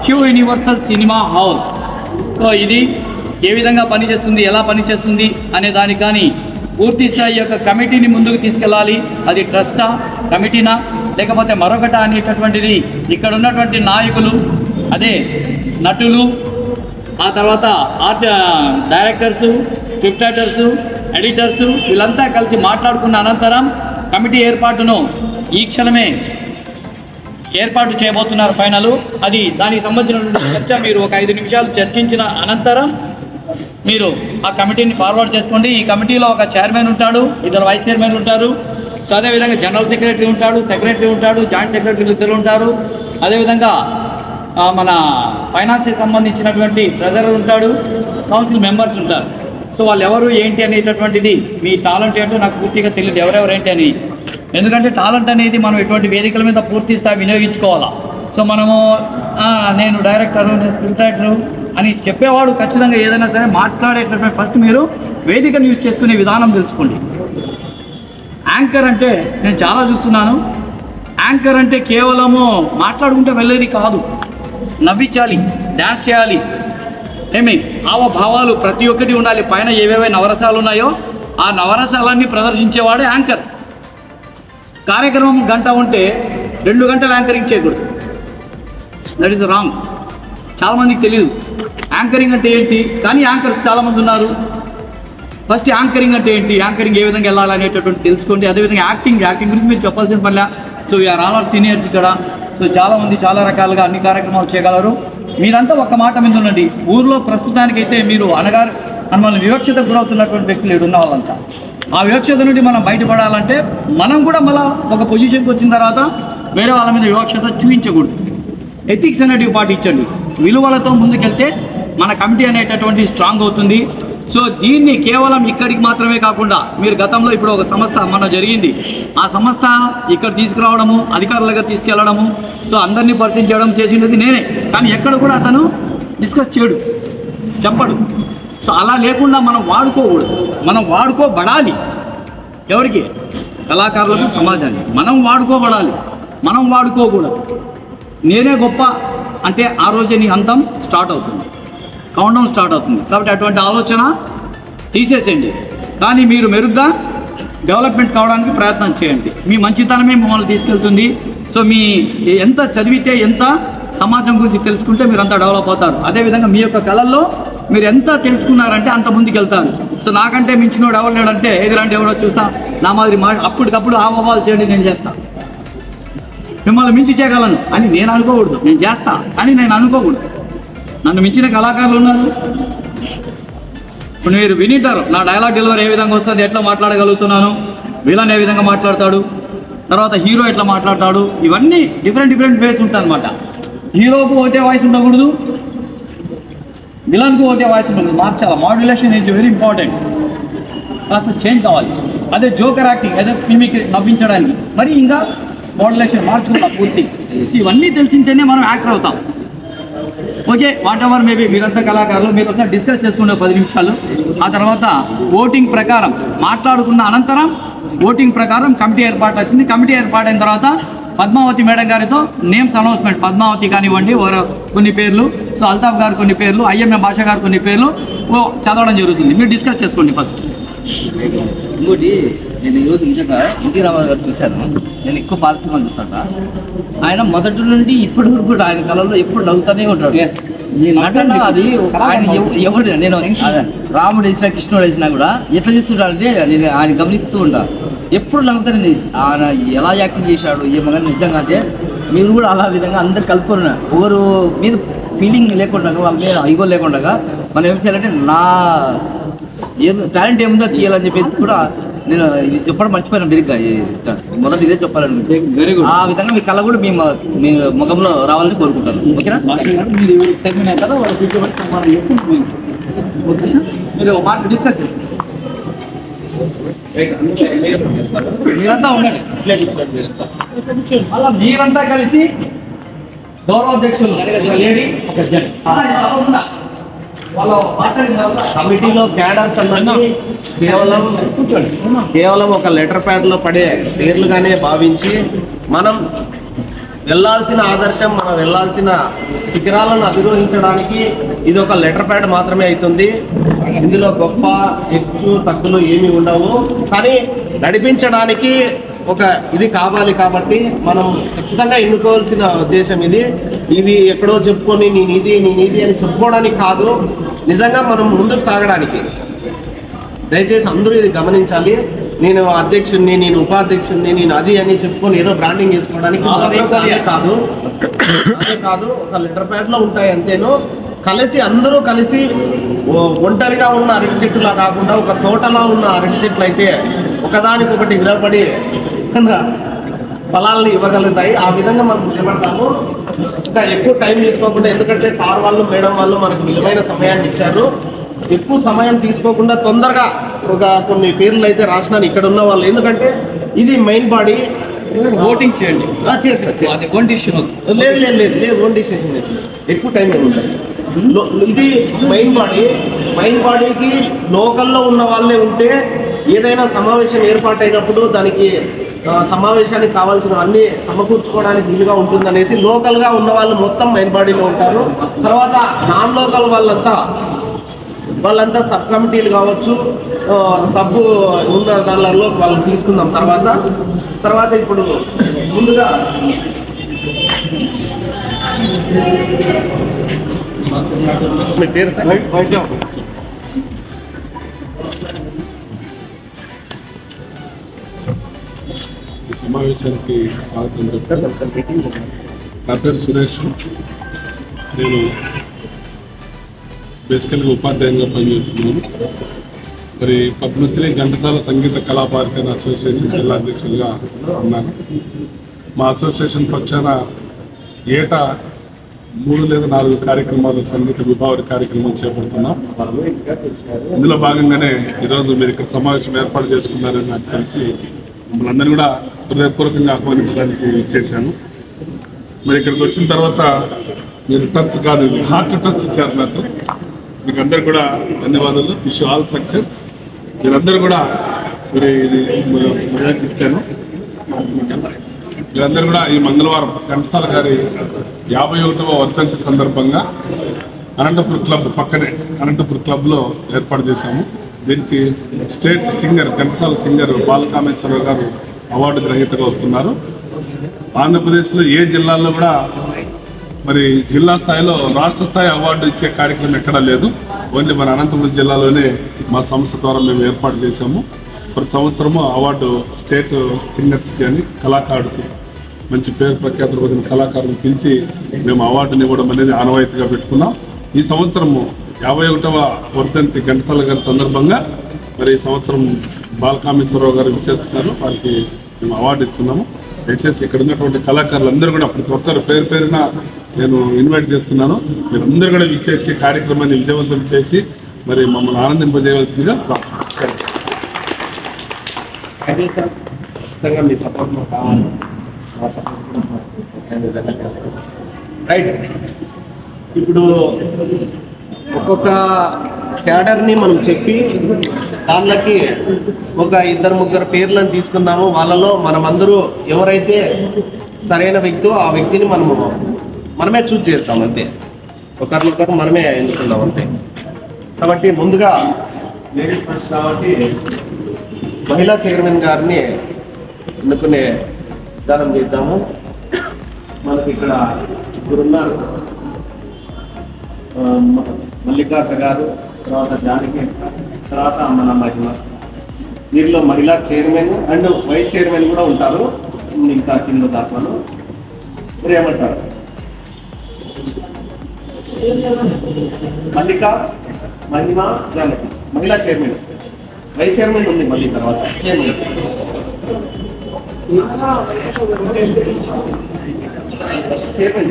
Q universal cinema house, so ఇది ఏ విధంగా పనిచేస్తుంది, ఎలా పనిచేస్తుంది అనే దానికి కానీ పూర్తి స్థాయి యొక్క కమిటీని ముందుకు తీసుకెళ్ళాలి. అది ట్రస్టా, కమిటీనా, లేకపోతే మరొకట అనేటటువంటిది ఇక్కడ ఉన్నటువంటి నాయకులు, అదే నటులు, ఆ తర్వాత ఆర్ట్ డైరెక్టర్సు, స్క్రిప్ట్ రైటర్సు, ఎడిటర్సు వీళ్ళంతా కలిసి మాట్లాడుకున్న అనంతరం కమిటీ ఏర్పాటును ఈ క్షణమే ఏర్పాటు చేయబోతున్నారు ఫైనల్. అది దానికి సంబంధించినటువంటి చర్చ మీరు ఒక 5 నిమిషాలు చర్చించిన అనంతరం మీరు ఆ కమిటీని ఫార్వర్డ్ చేసుకోండి. ఈ కమిటీలో ఒక చైర్మన్ ఉంటాడు, 2 వైస్ చైర్మన్ ఉంటారు. సో అదేవిధంగా జనరల్ సెక్రటరీ ఉంటాడు, సెక్రటరీ ఉంటాడు, జాయింట్ సెక్రటరీలు 2 ఉంటారు. అదేవిధంగా మన ఫైనాన్స్కి సంబంధించినటువంటి ట్రెజరర్ ఉంటాడు, కౌన్సిల్ మెంబర్స్ ఉంటారు. సో వాళ్ళు ఎవరు ఏంటి అనేటటువంటిది, మీ టాలెంట్ ఏంటో నాకు పూర్తిగా తెలియదు ఎవరెవరు ఏంటి అని. ఎందుకంటే టాలెంట్ అనేది మనం ఎటువంటి వేదికల మీద పూర్తి స్థాయి వినియోగించుకోవాలా. సో మనము నేను డైరెక్టరు, నేను స్క్రిప్ట్ రైటరు అని చెప్పేవాడు ఖచ్చితంగా ఏదైనా సరే మాట్లాడేటటువంటి ఫస్ట్ మీరు వేదికను యూజ్ చేసుకునే విధానం తెలుసుకోండి. యాంకర్ అంటే నేను చాలా చూస్తున్నాను, యాంకర్ అంటే కేవలము మాట్లాడుకుంటే వెళ్ళేది కాదు, నవ్వించాలి, డ్యాన్స్ చేయాలి, హావభావాలు ప్రతి ఒక్కటి ఉండాలి. పైన ఏవేవై నవరసాలు ఉన్నాయో ఆ నవరసాలన్నీ ప్రదర్శించేవాడు యాంకర్. కార్యక్రమం గంట ఉంటే 2 గంటలు యాంకరింగ్ చేయకూడదు, దట్ ఈస్ రాంగ్. చాలామందికి తెలియదు యాంకరింగ్ అంటే ఏంటి, కానీ యాంకర్స్ చాలామంది ఉన్నారు. ఫస్ట్ యాంకరింగ్ అంటే ఏంటి, యాంకరింగ్ ఏ విధంగా వెళ్ళాలనేటటువంటి తెలుసుకోండి. అదేవిధంగా యాక్టింగ్ గురించి మీరు చెప్పాల్సిన పనిలే. So we are all are seniors ఇక్కడ. సో చాలామంది చాలా రకాలుగా అన్ని కార్యక్రమాలు చేయగలరు. మీరంతా ఒక్క మాట మీద ఉండండి. ఊర్లో ప్రస్తుతానికైతే మీరు మనల్ని వివక్షతకు గురవుతున్నటువంటి వ్యక్తులు ఇక్కడ వాళ్ళంతా, ఆ వివక్షత నుండి మనం బయటపడాలంటే మనం కూడా మళ్ళీ ఒక పొజిషన్కి వచ్చిన తర్వాత వేరే వాళ్ళ మీద వివక్షత చూపించకూడదు. ఎథిక్స్ అనేటివి పాటించండి. విలువలతో ముందుకెళ్తే మన కమిటీ అనేటటువంటి స్ట్రాంగ్ అవుతుంది. సో దీన్ని కేవలం ఇక్కడికి మాత్రమే కాకుండా మీరు గతంలో ఇప్పుడు ఒక సంస్థ మన జరిగింది, ఆ సంస్థ ఇక్కడ తీసుకురావడము, అధికారులుగా తీసుకెళ్లడము, సో అందరినీ పరిచయం చేయడం చేసినది నేనే. కానీ ఎక్కడ కూడా అతను డిస్కస్ చేయడు, చెప్పడు. సో అలా లేకుండా మనం వాడుకోకూడదు, మనం వాడుకోబడాలి. ఎవరికి? కళాకారులకు, సమాజాన్ని. మనం వాడుకోబడాలి, మనం వాడుకోకూడదు. నేనే గొప్ప అంటే ఆ రోజే నీ అంతం స్టార్ట్ అవుతుంది, కౌంటౌన్ స్టార్ట్ అవుతుంది. కాబట్టి అటువంటి ఆలోచన తీసేసేయండి. కానీ మీరు మెరుగ్గా డెవలప్మెంట్ కావడానికి ప్రయత్నం చేయండి. మీ మంచితనమే మిమ్మల్ని తీసుకెళ్తుంది. సో మీ ఎంత చదివితే, ఎంత సమాజం గురించి తెలుసుకుంటే మీరు అంత డెవలప్ అవుతారు. అదేవిధంగా మీ యొక్క కళల్లో మీరు ఎంత తెలుసుకున్నారంటే అంత ముందుకు వెళ్తారు. సో నాకంటే మించినోడు ఎవరు లేడంటే ఎదురంటే ఎవరో చూస్తా నా మాదిరి అప్పటికప్పుడు హావభావాలు చేయండి, నేను చేస్తాను, మిమ్మల్ని మించి చేయగలను అని నేను అనుకోకూడదు. నేను చేస్తా అని నేను అనుకోకూడదు. నన్ను మించిన కళాకారులు ఉన్నారు. ఇప్పుడు మీరు వినింటారు నా డైలాగ్ డెలివరీ ఏ విధంగా వస్తుంది, ఎట్లా మాట్లాడగలుగుతున్నాను, విలన్ ఏ విధంగా మాట్లాడతాడు, తర్వాత హీరో ఎట్లా మాట్లాడతాడు, ఇవన్నీ డిఫరెంట్ వేస్ ఉంటుంది అనమాట. హీరోకు ఒకటే వాయిస్ ఉండకూడదు, విలన్కు ఒకటే వాయిస్ ఉండకూడదు, మార్చాలి. Modulation is very important. కాస్త చేంజ్ కావాలి. అదే జోకర్ యాక్టింగ్, అదే మీకు నవ్వించడానికి మరి ఇంకా మాడ్యులేషన్ మార్చుకుంటాం పూర్తి. ఇవన్నీ తెలిసింటేనే మనం యాక్టర్ అవుతాం. ఓకే, వాట్ ఎవర్ మేబీ మీరంతా కళాకారులు, మీరు ఒకసారి డిస్కస్ చేసుకునే 10 నిమిషాలు. ఆ తర్వాత ఓటింగ్ ప్రకారం మాట్లాడుకున్న అనంతరం ఓటింగ్ ప్రకారం కమిటీ ఏర్పాటు వచ్చింది. కమిటీ ఏర్పాటైన తర్వాత పద్మావతి మేడం గారితో నేమ్స్ అనౌన్స్మెంట్, పద్మావతి కానివ్వండి కొన్ని పేర్లు, సో అల్తాఫ్ గారు కొన్ని పేర్లు, ఐఎంఎం భాష గారు కొన్ని పేర్లు చదవడం జరుగుతుంది. మీరు డిస్కస్ చేసుకోండి ఫస్ట్. ఇంకోటి, నేను ఈరోజు నిజంగా ఎన్టీ రామారావు గారు చూశాను. నేను ఎక్కువ పాత సినిమాలు చూస్తాను. ఆయన మొదటి నుండి ఇప్పటి వరకు కూడా ఆయన కళల్లో ఎప్పుడు నవ్వుతూనే ఉంటాడు. నటన అది ఆయన ఎవరు, నేను రాముడు వేసినా కృష్ణుడు వేసినా కూడా ఎట్లా చేస్తుంటాడంటే నేను ఆయన గమనిస్తూ ఉంటా, ఎప్పుడు నవ్వుతాను. ఆయన ఎలా యాక్టింగ్ చేశాడు ఏమో కానీ నిజంగా అంటే మీరు కూడా అలా విధంగా అందరు కలుపుకున్నారు. ఒకరు మీద ఫీలింగ్ లేకుండా వాళ్ళ మీద ఈగో లేకుండా మనం ఏం చేయాలంటే నా టాలెంట్ ఏముందో తీయాలని చెప్పేసి కూడా నేను ఇది చెప్పడం మర్చిపోయాను బిరిగ్గా మొదటి ఇదే చెప్పాలని వెరీ గుడ్. ఆ విధంగా మీ కళ కూడా మీ ముఖంలో రావాలని కోరుకుంటాను. ఓకేనా? మీరు టెక్నిక్ అవుతారో వాళ్ళు కూర్చోబెట్టి సమానం చేసి మీరు ఒక మాట డిస్కస్ చేసుకోండి. మీరంతా ఉండండి. అలా మీరంతా కలిసి గౌరవాధ్యక్షులు లేడీ ఒక జడ్జి వాళ్ళు మాట్లాడిన తర్వాత కమిటీలో క్యాడర్స్ అన్నది కేవలం ఒక లెటర్ ప్యాడ్ లో పడే పేర్లుగానే భావించి మనం వెళ్ళాల్సిన ఆదర్శం, మనం వెళ్ళాల్సిన శిఖరాలను అధిరోహించడానికి ఇది ఒక లెటర్ ప్యాడ్ మాత్రమే అవుతుంది. ఇందులో గొప్ప హెచ్చు తగ్గులు ఏమీ ఉండవు. కానీ నడిపించడానికి ఒక ఇది కావాలి కాబట్టి మనం ఖచ్చితంగా ఎన్నుకోవాల్సిన ఉద్దేశం ఇది. ఇవి ఎక్కడో చెప్పుకొని నేను ఇది అని చెప్పుకోవడానికి కాదు, నిజంగా మనం ముందుకు సాగడానికి. దయచేసి అందరూ ఇది గమనించాలి. నేను అధ్యక్షుడిని, నేను ఉపాధ్యక్షుడిని, నేను అది అని చెప్పుకొని ఏదో బ్రాండింగ్ చేసుకోవడానికి కాదు. ఒక లెటర్ ప్యాడ్ లో ఉంటాయి అంతేను. కలిసి అందరూ కలిసి ఒంటరిగా ఉన్న అరటి చెట్టులా కాకుండా ఒక తోటలా ఉన్న అరటి చెట్లు అయితే ఒకదానికొకటి విరపడి ఫలాలను ఇవ్వగలుగుతాయి. ఆ విధంగా మనం నిలబడతాము. ఇంకా ఎక్కువ టైం తీసుకోకుండా, ఎందుకంటే సార్ వాళ్ళు మేడం వాళ్ళు మనకు విలువైన సమయాన్ని ఇచ్చారు. ఎక్కువ సమయం తీసుకోకుండా తొందరగా ఒక కొన్ని పేర్లు అయితే రాసినాను ఇక్కడ ఉన్న వాళ్ళు. ఎందుకంటే ఇది మెయిన్ బాడీ. ఓటింగ్ చేయండి. లేదు ఓన్ డిసిషన్ లేదు. ఎక్కువ టైం ఏముంటుంది. ఇది మెయిన్ బాడీకి లోకల్లో ఉన్న వాళ్ళే ఉంటే ఏదైనా సమావేశం ఏర్పాటైనప్పుడు దానికి సమావేశానికి కావాల్సిన అన్ని సమకూర్చుకోవడానికి వీలుగా ఉంటుందనేసి లోకల్గా ఉన్న వాళ్ళు మొత్తం మెయిన్ బాడీలో ఉంటారు. తర్వాత నాన్ లోకల్ వాళ్ళంతా సబ్ కమిటీలు కావచ్చు, సబ్ ఉన్న దానిలో వాళ్ళని తీసుకుందాం. తర్వాత ఇప్పుడు ముందుగా మీ పేరు సార్? సమావేశానికి స్వాగతం చెప్తాను. నా పేరు సురేష్. నేను బేసికల్గా ఉపాధ్యాయునిగా పనిచేస్తున్నాను. మరి పద్మశ్రీ ఘంటసాల సంగీత కళాపారికరణ అసోసియేషన్ జిల్లా అధ్యక్షులుగా ఉన్నాను. మా అసోసియేషన్ పక్షాన ఏటా 3 లేదా 4 కార్యక్రమాలు, సంగీత విభావరి కార్యక్రమం చేపడుతున్నాం. ఇందులో భాగంగానే ఈరోజు మీరు ఇక్కడ సమావేశం ఏర్పాటు చేసుకున్నారని నాకు తెలిసి మిమ్మల్ని అందరినీ కూడా హృదయపూర్వకంగా ఆహ్వానించడానికి ఇచ్చేసాను. మరి ఇక్కడికి వచ్చిన తర్వాత మీరు టచ్ కాదు, హార్ట్ టచ్ ఇచ్చారు నాకు. మీకు అందరు కూడా ధన్యవాదాలు. Wish all success. మీరందరూ కూడా మరి ఇది ఇచ్చాను. మీరందరూ కూడా ఈ మంగళవారం ఘంటసాల గారి 51వ వర్ధంతి సందర్భంగా అనంతపురం క్లబ్ పక్కనే అనంతపురం క్లబ్లో ఏర్పాటు చేశాము. దీనికి స్టేట్ సింగర్ ఘంటసాల సింగర్ బాలకామేశ్వరరావు గారు అవార్డు గ్రహీతగా వస్తున్నారు. ఆంధ్రప్రదేశ్లో ఏ జిల్లాల్లో కూడా మరి జిల్లా స్థాయిలో రాష్ట్ర స్థాయి అవార్డు ఇచ్చే కార్యక్రమం ఎక్కడా లేదు. ఓన్లీ మన అనంతపురం జిల్లాలోనే మా సంస్థ ద్వారా మేము ఏర్పాటు చేశాము. ప్రతి సంవత్సరము అవార్డు స్టేట్ సింగర్స్కి అని కళాకారుడికి మంచి పేరు ప్రఖ్యాతులు పొందిన కళాకారులను పిలిచి మేము అవార్డుని ఇవ్వడం అనేది ఆనవాయితీగా పెట్టుకున్నాం. ఈ సంవత్సరము 51వ వర్ధంతి ఘంటసాల గారి సందర్భంగా మరి ఈ సంవత్సరం బాలకామేశ్వరరావు గారు ఇచ్చేస్తున్నారు. వారికి మేము అవార్డు ఇస్తున్నాము. దయచేసి ఇక్కడ ఉన్నటువంటి కళాకారులందరూ కూడా ప్రతి ఒక్కరు పేరున నేను ఇన్వైట్ చేస్తున్నాను. మీరందరూ కూడా ఇచ్చేసి కార్యక్రమాన్ని విజయవంతం చేసి మరి మమ్మల్ని ఆనందింపజేయవలసిందిగా ఖచ్చితంగా మీ సపోర్ట్ మాకు కావాలి. మా సపోర్ట్ కూడా విధంగా చేస్తాం. రైట్. ఇప్పుడు ఒక్కొక్క క్యాడర్ని మనం చెప్పి దానికి ఒక 2-3 పేర్లను తీసుకున్నాము. వాళ్ళలో మనమందరూ ఎవరైతే సరైన వ్యక్తో ఆ వ్యక్తిని మనమే చూస్ చేస్తాం అంతే. ఒకరినొకరు మనమే ఎన్నుకుందాం అంతే. కాబట్టి ముందుగా లేడీస్ ఫస్ట్ కాబట్టి మహిళా చైర్మన్ గారిని ఎన్నుకునే విధానం చేద్దాము. మనకి ఇక్కడ ఇద్దరున్నారు, మల్లికార్త గారు, తర్వాత జానకి, తర్వాత మన మహిళ. వీరిలో మహిళా చైర్మన్ అండ్ వైస్ చైర్మన్ కూడా ఉంటారు. ఇంకా కింద దాంట్లో మీరు ఏమంటారు? మల్లిక మహిమ జానకి మహిళా చైర్మన్. వైస్ చైర్మన్ ఉంది మళ్ళీ తర్వాత చైర్మన్. ఫస్ట్ చైర్మన్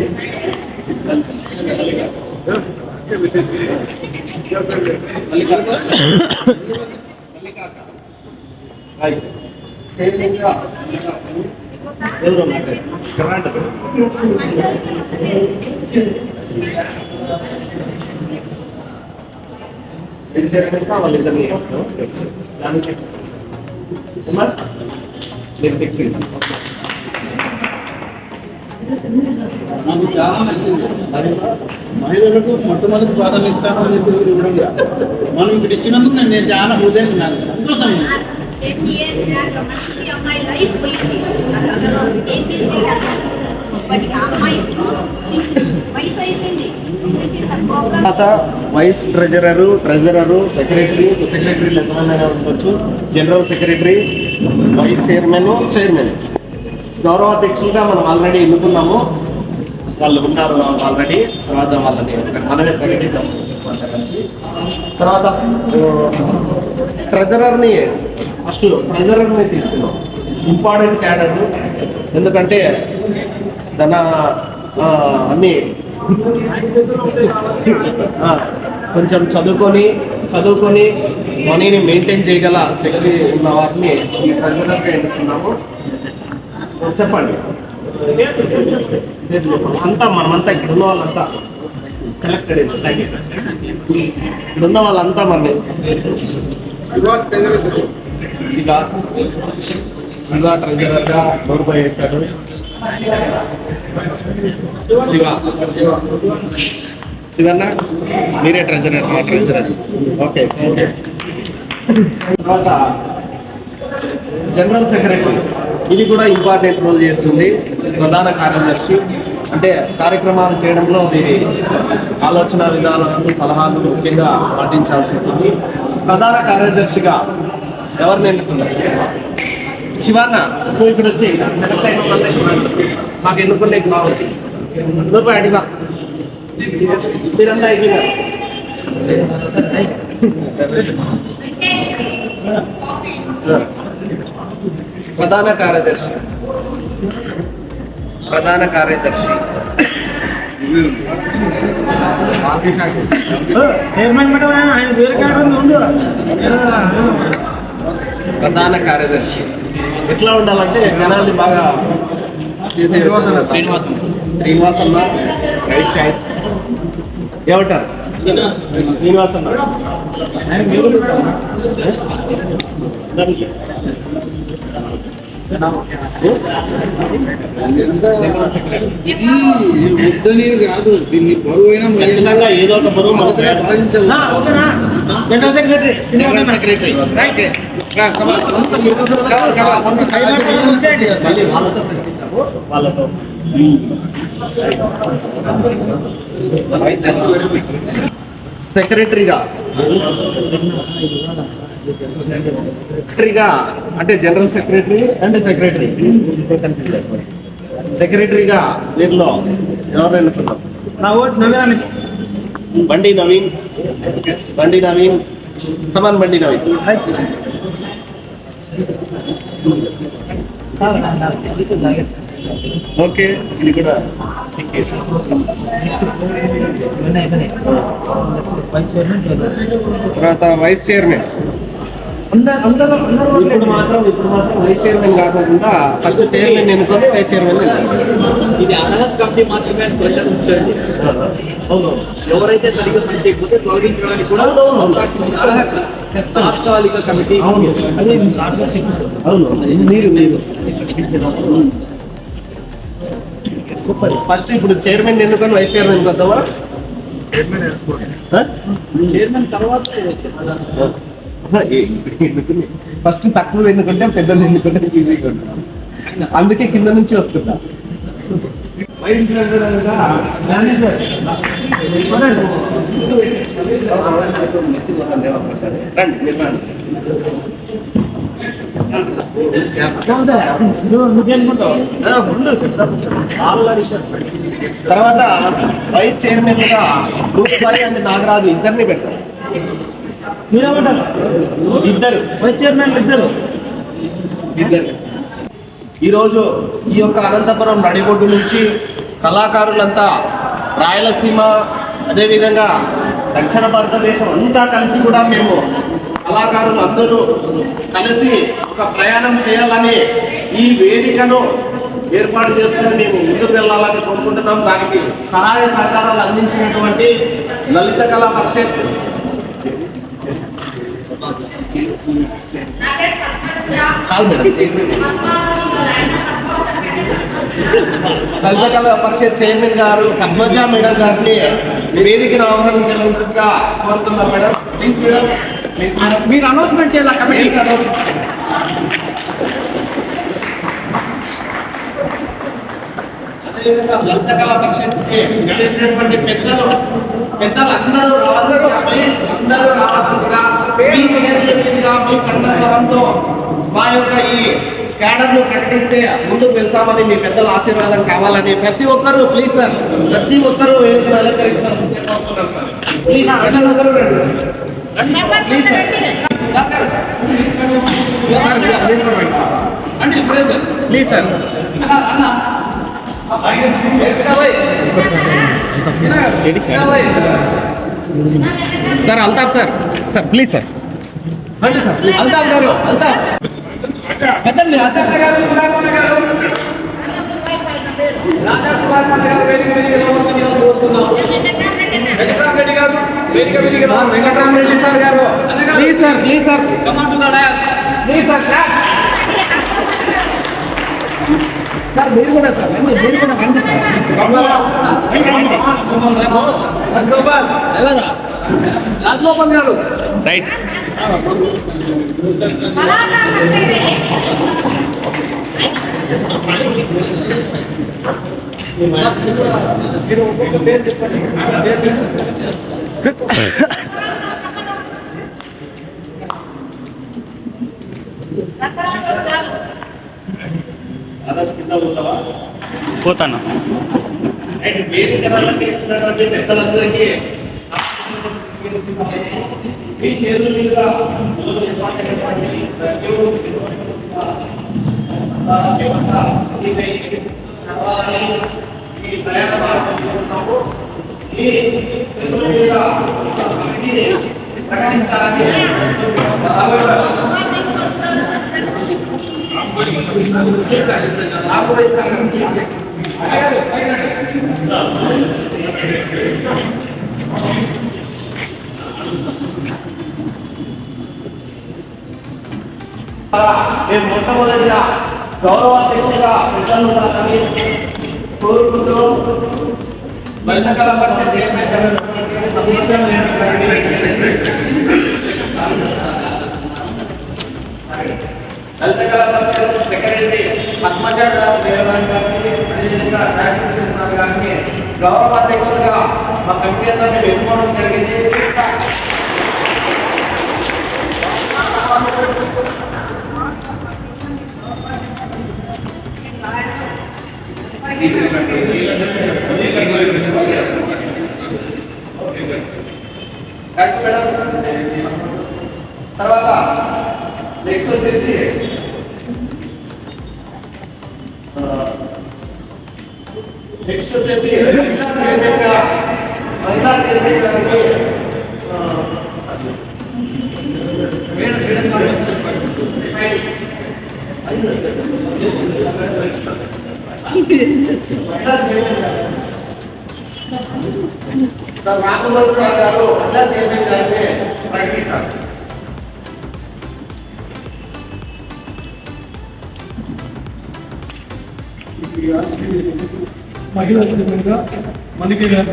ఎవరు కర్ణాటక వాళ్ళిద్దరిని వేసుకో దానికి నేను ఫిక్సింగ్. నాకు చాలా నచ్చింది. మహిళలకు మొట్టమొదటి ప్రాధాన్యత ఇస్తానని చెప్పి ఇవ్వడం మనం ఇక్కడ ఇచ్చినందుకు నేను చాలా హృదయంగా నాకు సంతోషం. తర్వాత వైస్ ట్రెజరరు సెక్రటరీలు ఎంతమంది ఉండొచ్చు, జనరల్ సెక్రటరీ, వైస్ చైర్మన్. గౌరవ అధ్యక్షులుగా మనం ఆల్రెడీ ఎన్నుకున్నాము, వాళ్ళు ఉన్నారు ఆల్రెడీ. తర్వాత వాళ్ళని మనమే ప్రకటిస్తాము. తర్వాత ట్రెజరర్ని తీసుకున్నాం. ఇంపార్టెంట్ క్యాడర్, ఎందుకంటే అన్నీ కొంచెం చదువుకొని మనీని మెయింటైన్ చేయగల శక్తి ఉన్న వారిని ఈ ట్రెజరర్గా ఎన్నుకున్నాము. చెప్పండి అంతా మనమంతా ఇక్కడ ఉన్న వాళ్ళంతా సెలెక్టెడ్. Thank you sir. ఇక్కడ ఉన్న వాళ్ళంతా మన శివ ట్రెజరర్గా నోటిఫై చేశాడు. శివన్న మీరే ట్రెజరర్. ఓకే. తర్వాత జనరల్ సెక్రటరీ, ఇది కూడా ఇంపార్టెంట్ రోల్ చేస్తుంది. ప్రధాన కార్యదర్శి అంటే కార్యక్రమాలు చేయడంలో దీని ఆలోచన విధానాలను సలహాలు ముఖ్యంగా పాటించాల్సి ఉంటుంది. ప్రధాన కార్యదర్శిగా ఎవరిని ఎన్నుకున్నారు? శివన్న, నువ్వు ఇక్కడ వచ్చి సెలెక్ట్ అయిన మాకు ఎన్నుకుంటే బాగుంటుంది. నువ్వు అడిగా మీరంతా అయిపోయినారు. ప్రధాన కార్యదర్శి ప్రధాన కార్యదర్శి ఎట్లా ఉండాలంటే జనాల్ని బాగా శ్రీనివాసన్న రైట్ చాయిస్. ఏమంటారు? శ్రీనివాసన్న ఇది వద్దని కాదు, దీన్ని బరువు అయినా ఖచ్చితంగా ఏదో ఒక బరువు వాళ్ళతో సెక్రటరీగా అంటే జనరల్ సెక్రటరీ అండ్ సెక్రటరీగా దీనిలో ఎవరు ఎన్నుకున్నాం? బండి నవీన్. కమాన్ బండి నవీన్. ఓకే, ఇది కూడా తర్వాత వైస్ చైర్మన్. ఇప్పుడు మాత్రం వైస్ చైర్మన్ కాకుండా ఫస్ట్ చైర్మన్ ఎన్నుకొని వైస్ చైర్మన్. ఇది అర్హత కమిటీ మాత్రమే ఎవరైతే సరిగ్గా పనిచేయకపోతే తొలగించడానికి కూడా తాత్కాలిక కమిటీ. ఫస్ట్ ఇప్పుడు చైర్మన్ ఎన్నుకొని వైస్ చైర్మన్ వద్దామా? చైర్మన్ తర్వాత ఫస్ట్ తక్కువ ఎన్నుకుంటే పెద్దది ఎన్నుకుంటే ఈజీగా ఉంటుంది. అందుకే కింద నుంచి వస్తుంటా. వైస్ ప్రెసిడెంట్ రండి. ముందు చెప్తాను. తర్వాత వైస్ చైర్మన్ గా రూపాయి అండ్ నాగరాజు ఇద్దరిని పెట్టారు. ఇద్దరు వైస్ చైర్మన్ ఇద్దరు. ఈరోజు ఈ యొక్క అనంతపురం నడిబొడ్డు నుంచి కళాకారులంతా రాయలసీమ అదేవిధంగా దక్షిణ భారతదేశం అంతా కలిసి కూడా మేము కళాకారులు అందరూ కలిసి ఒక ప్రయాణం చేయాలని ఈ వేదికను ఏర్పాటు చేసుకుని మేము ముందుకు వెళ్ళాలని కోరుకుంటున్నాం. దానికి సహాయ సహకారాలు అందించినటువంటి లలిత కళా పరిషత్ లలిత కళా పరిషత్ చైర్మన్ గారు పద్మజ మేడం గారిని వేదికను ఆహ్వానించాల్సిందిగా కోరుతున్నాం. Madam please madam, please madam. మీరు అనౌన్స్మెంట్ చేయాలి కమిటీ. అదేవిధంగా లలిత కళా పరిషత్ చేసినటువంటి పెద్దలు అందరూ రావాల్సిందిగా, ప్లీజ్ అందరూ రావాల్సిందిగా మీ చేతుల మీదుగా మీ కంఠస్వరంతో మా యొక్క ఈ క్యాడర్ను ప్రకటిస్తే ముందుకు వెళ్తామని మీ పెద్దల ఆశీర్వాదం కావాలని ప్రతి ఒక్కరూ ప్లీజ్ సార్, ప్రతి ఒక్కరూ వేదికను అలంకరించాల్సిందే కోరుతున్నాం సార్. ప్లీజ్ ప్రతి ఒక్కరూ రండి sir, please sir. Please sir. Sir Altaf sir, sir please sir. Altaf గారు, అల్తాఫ్ పెద్దండి. అశోక్ గారు, కుమార్ గారు, రాజా కుమార్ గారు వేదిక మీదకి రావాల్సిందిగా కోరుతున్నాం. వెంకటరామరెడ్డి గారు వేదిక మీదకి రావాలి. వెంకటరామరెడ్డి సార్ గారు please sir, please sir, come on to the dais. Please sir. Sir మీరు కూడా సార్, మీరు కూడా రండి సార్. రాజగోపాల్ గారు రైట్. మీరు ఒక్కొక్క పేరు చెప్పండి. పోతాను. వేదిక అలంకరించినటువంటి పెద్దలందరికీ మీ చేతుల మీద ఈ ప్రయాణం తీసుకున్నాము. ఈ చేతుల మీద కమిటీని ప్రకటిస్తారని రాబోయే సంఘం నేను మొట్టమొదటిగా గౌరవాధ్యక్షుడిగా పెద్దలు ఉండాలని కోరుకుంటూ లలిత కళా పరిషత్ చైర్మన్ లలిత కళా పరిషత్ సెక్రటరీ పద్మజ గారి గారిని గౌరవాధ్యక్షుడిగా మా కమిటీ అంతా మేము ఎన్నుకోవడం జరిగింది. తర్వాత నెక్స్ట్ వచ్చేసి మహిళా చైర్మన్ గారికి రాఘవన్ సార్ గారు మహిళా చైర్మన్ గారిని ప్రకటిస్తారు. మహిళా చైర్మన్గా మనకి గారు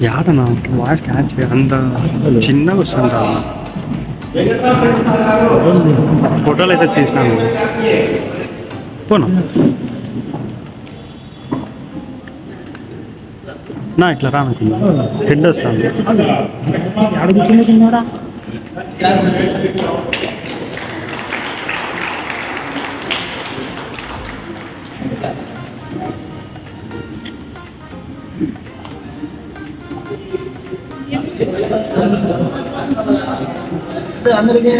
యాడనా వాయిస్ క్యాచ్ అంత చిన్నగా వస్తుంది. వెంకటరామరెడ్డి సార్ గారు ఫోటోలు అయితే చేసినాను పోనా నా ఇట్లా రా హెడ్ వస్తుంది అడుగు చిన్న చిన్నోడా అందరికీ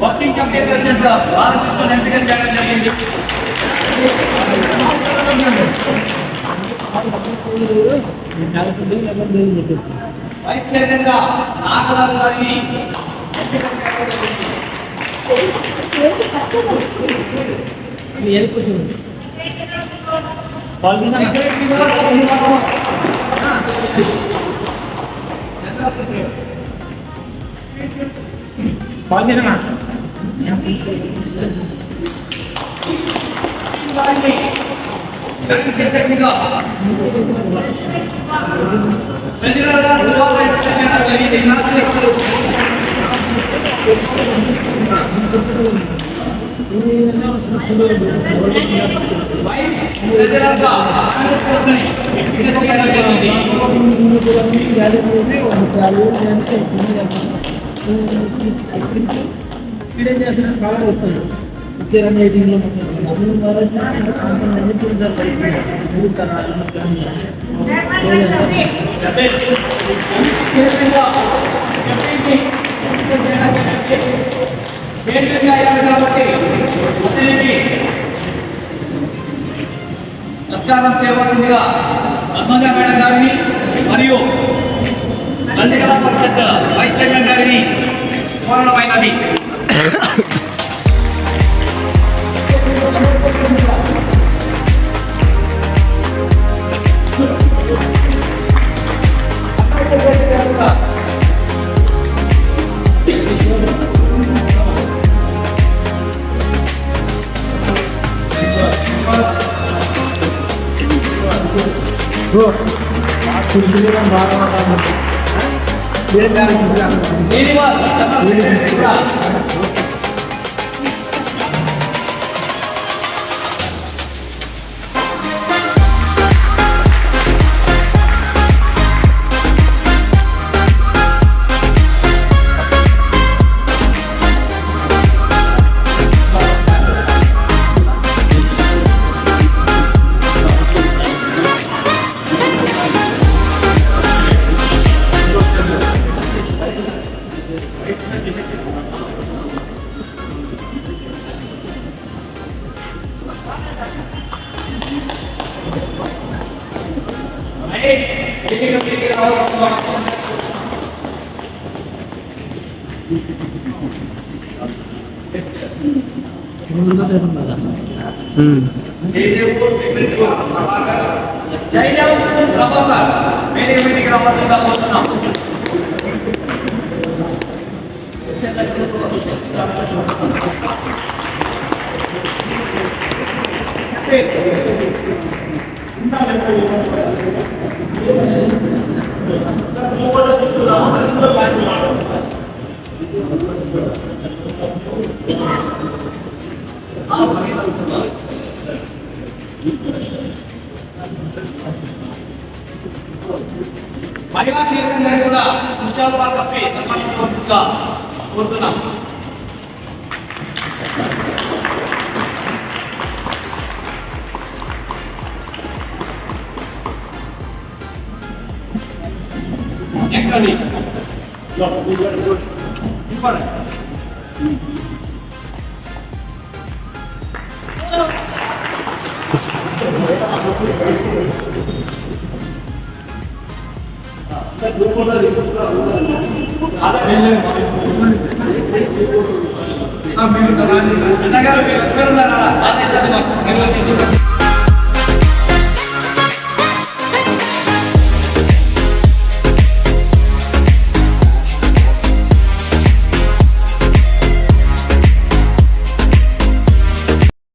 వర్కింగ్ కమిటీ ప్రెసిడెంట్ బాలకృష్ణ ఎంపిక చేయడం జరిగింది. వైస్ చైర్మన్ గా నాగరాజు గారిని ఎంపిక చేయడం జరిగింది. సత్కారం చేయవలసిందిగా పద్మజ మేడం గారిని మరియు లలిత పరిషత్ వైస్ చైర్మన్ గారిని కోరడమైనది. జయదేవ్ ప్రభాకర్ వేదిక మీదకి రావాల్సిందిగా కోరుతున్నాం. మహిళా చైర్మన్ గారు కూడా ఉత్సవాలు కప్పి సన్మానించవలసిందిగా కోరుతున్నాం. ఎక్కడి అన్నగారు మీరు ఎక్కడ ఉన్నారా?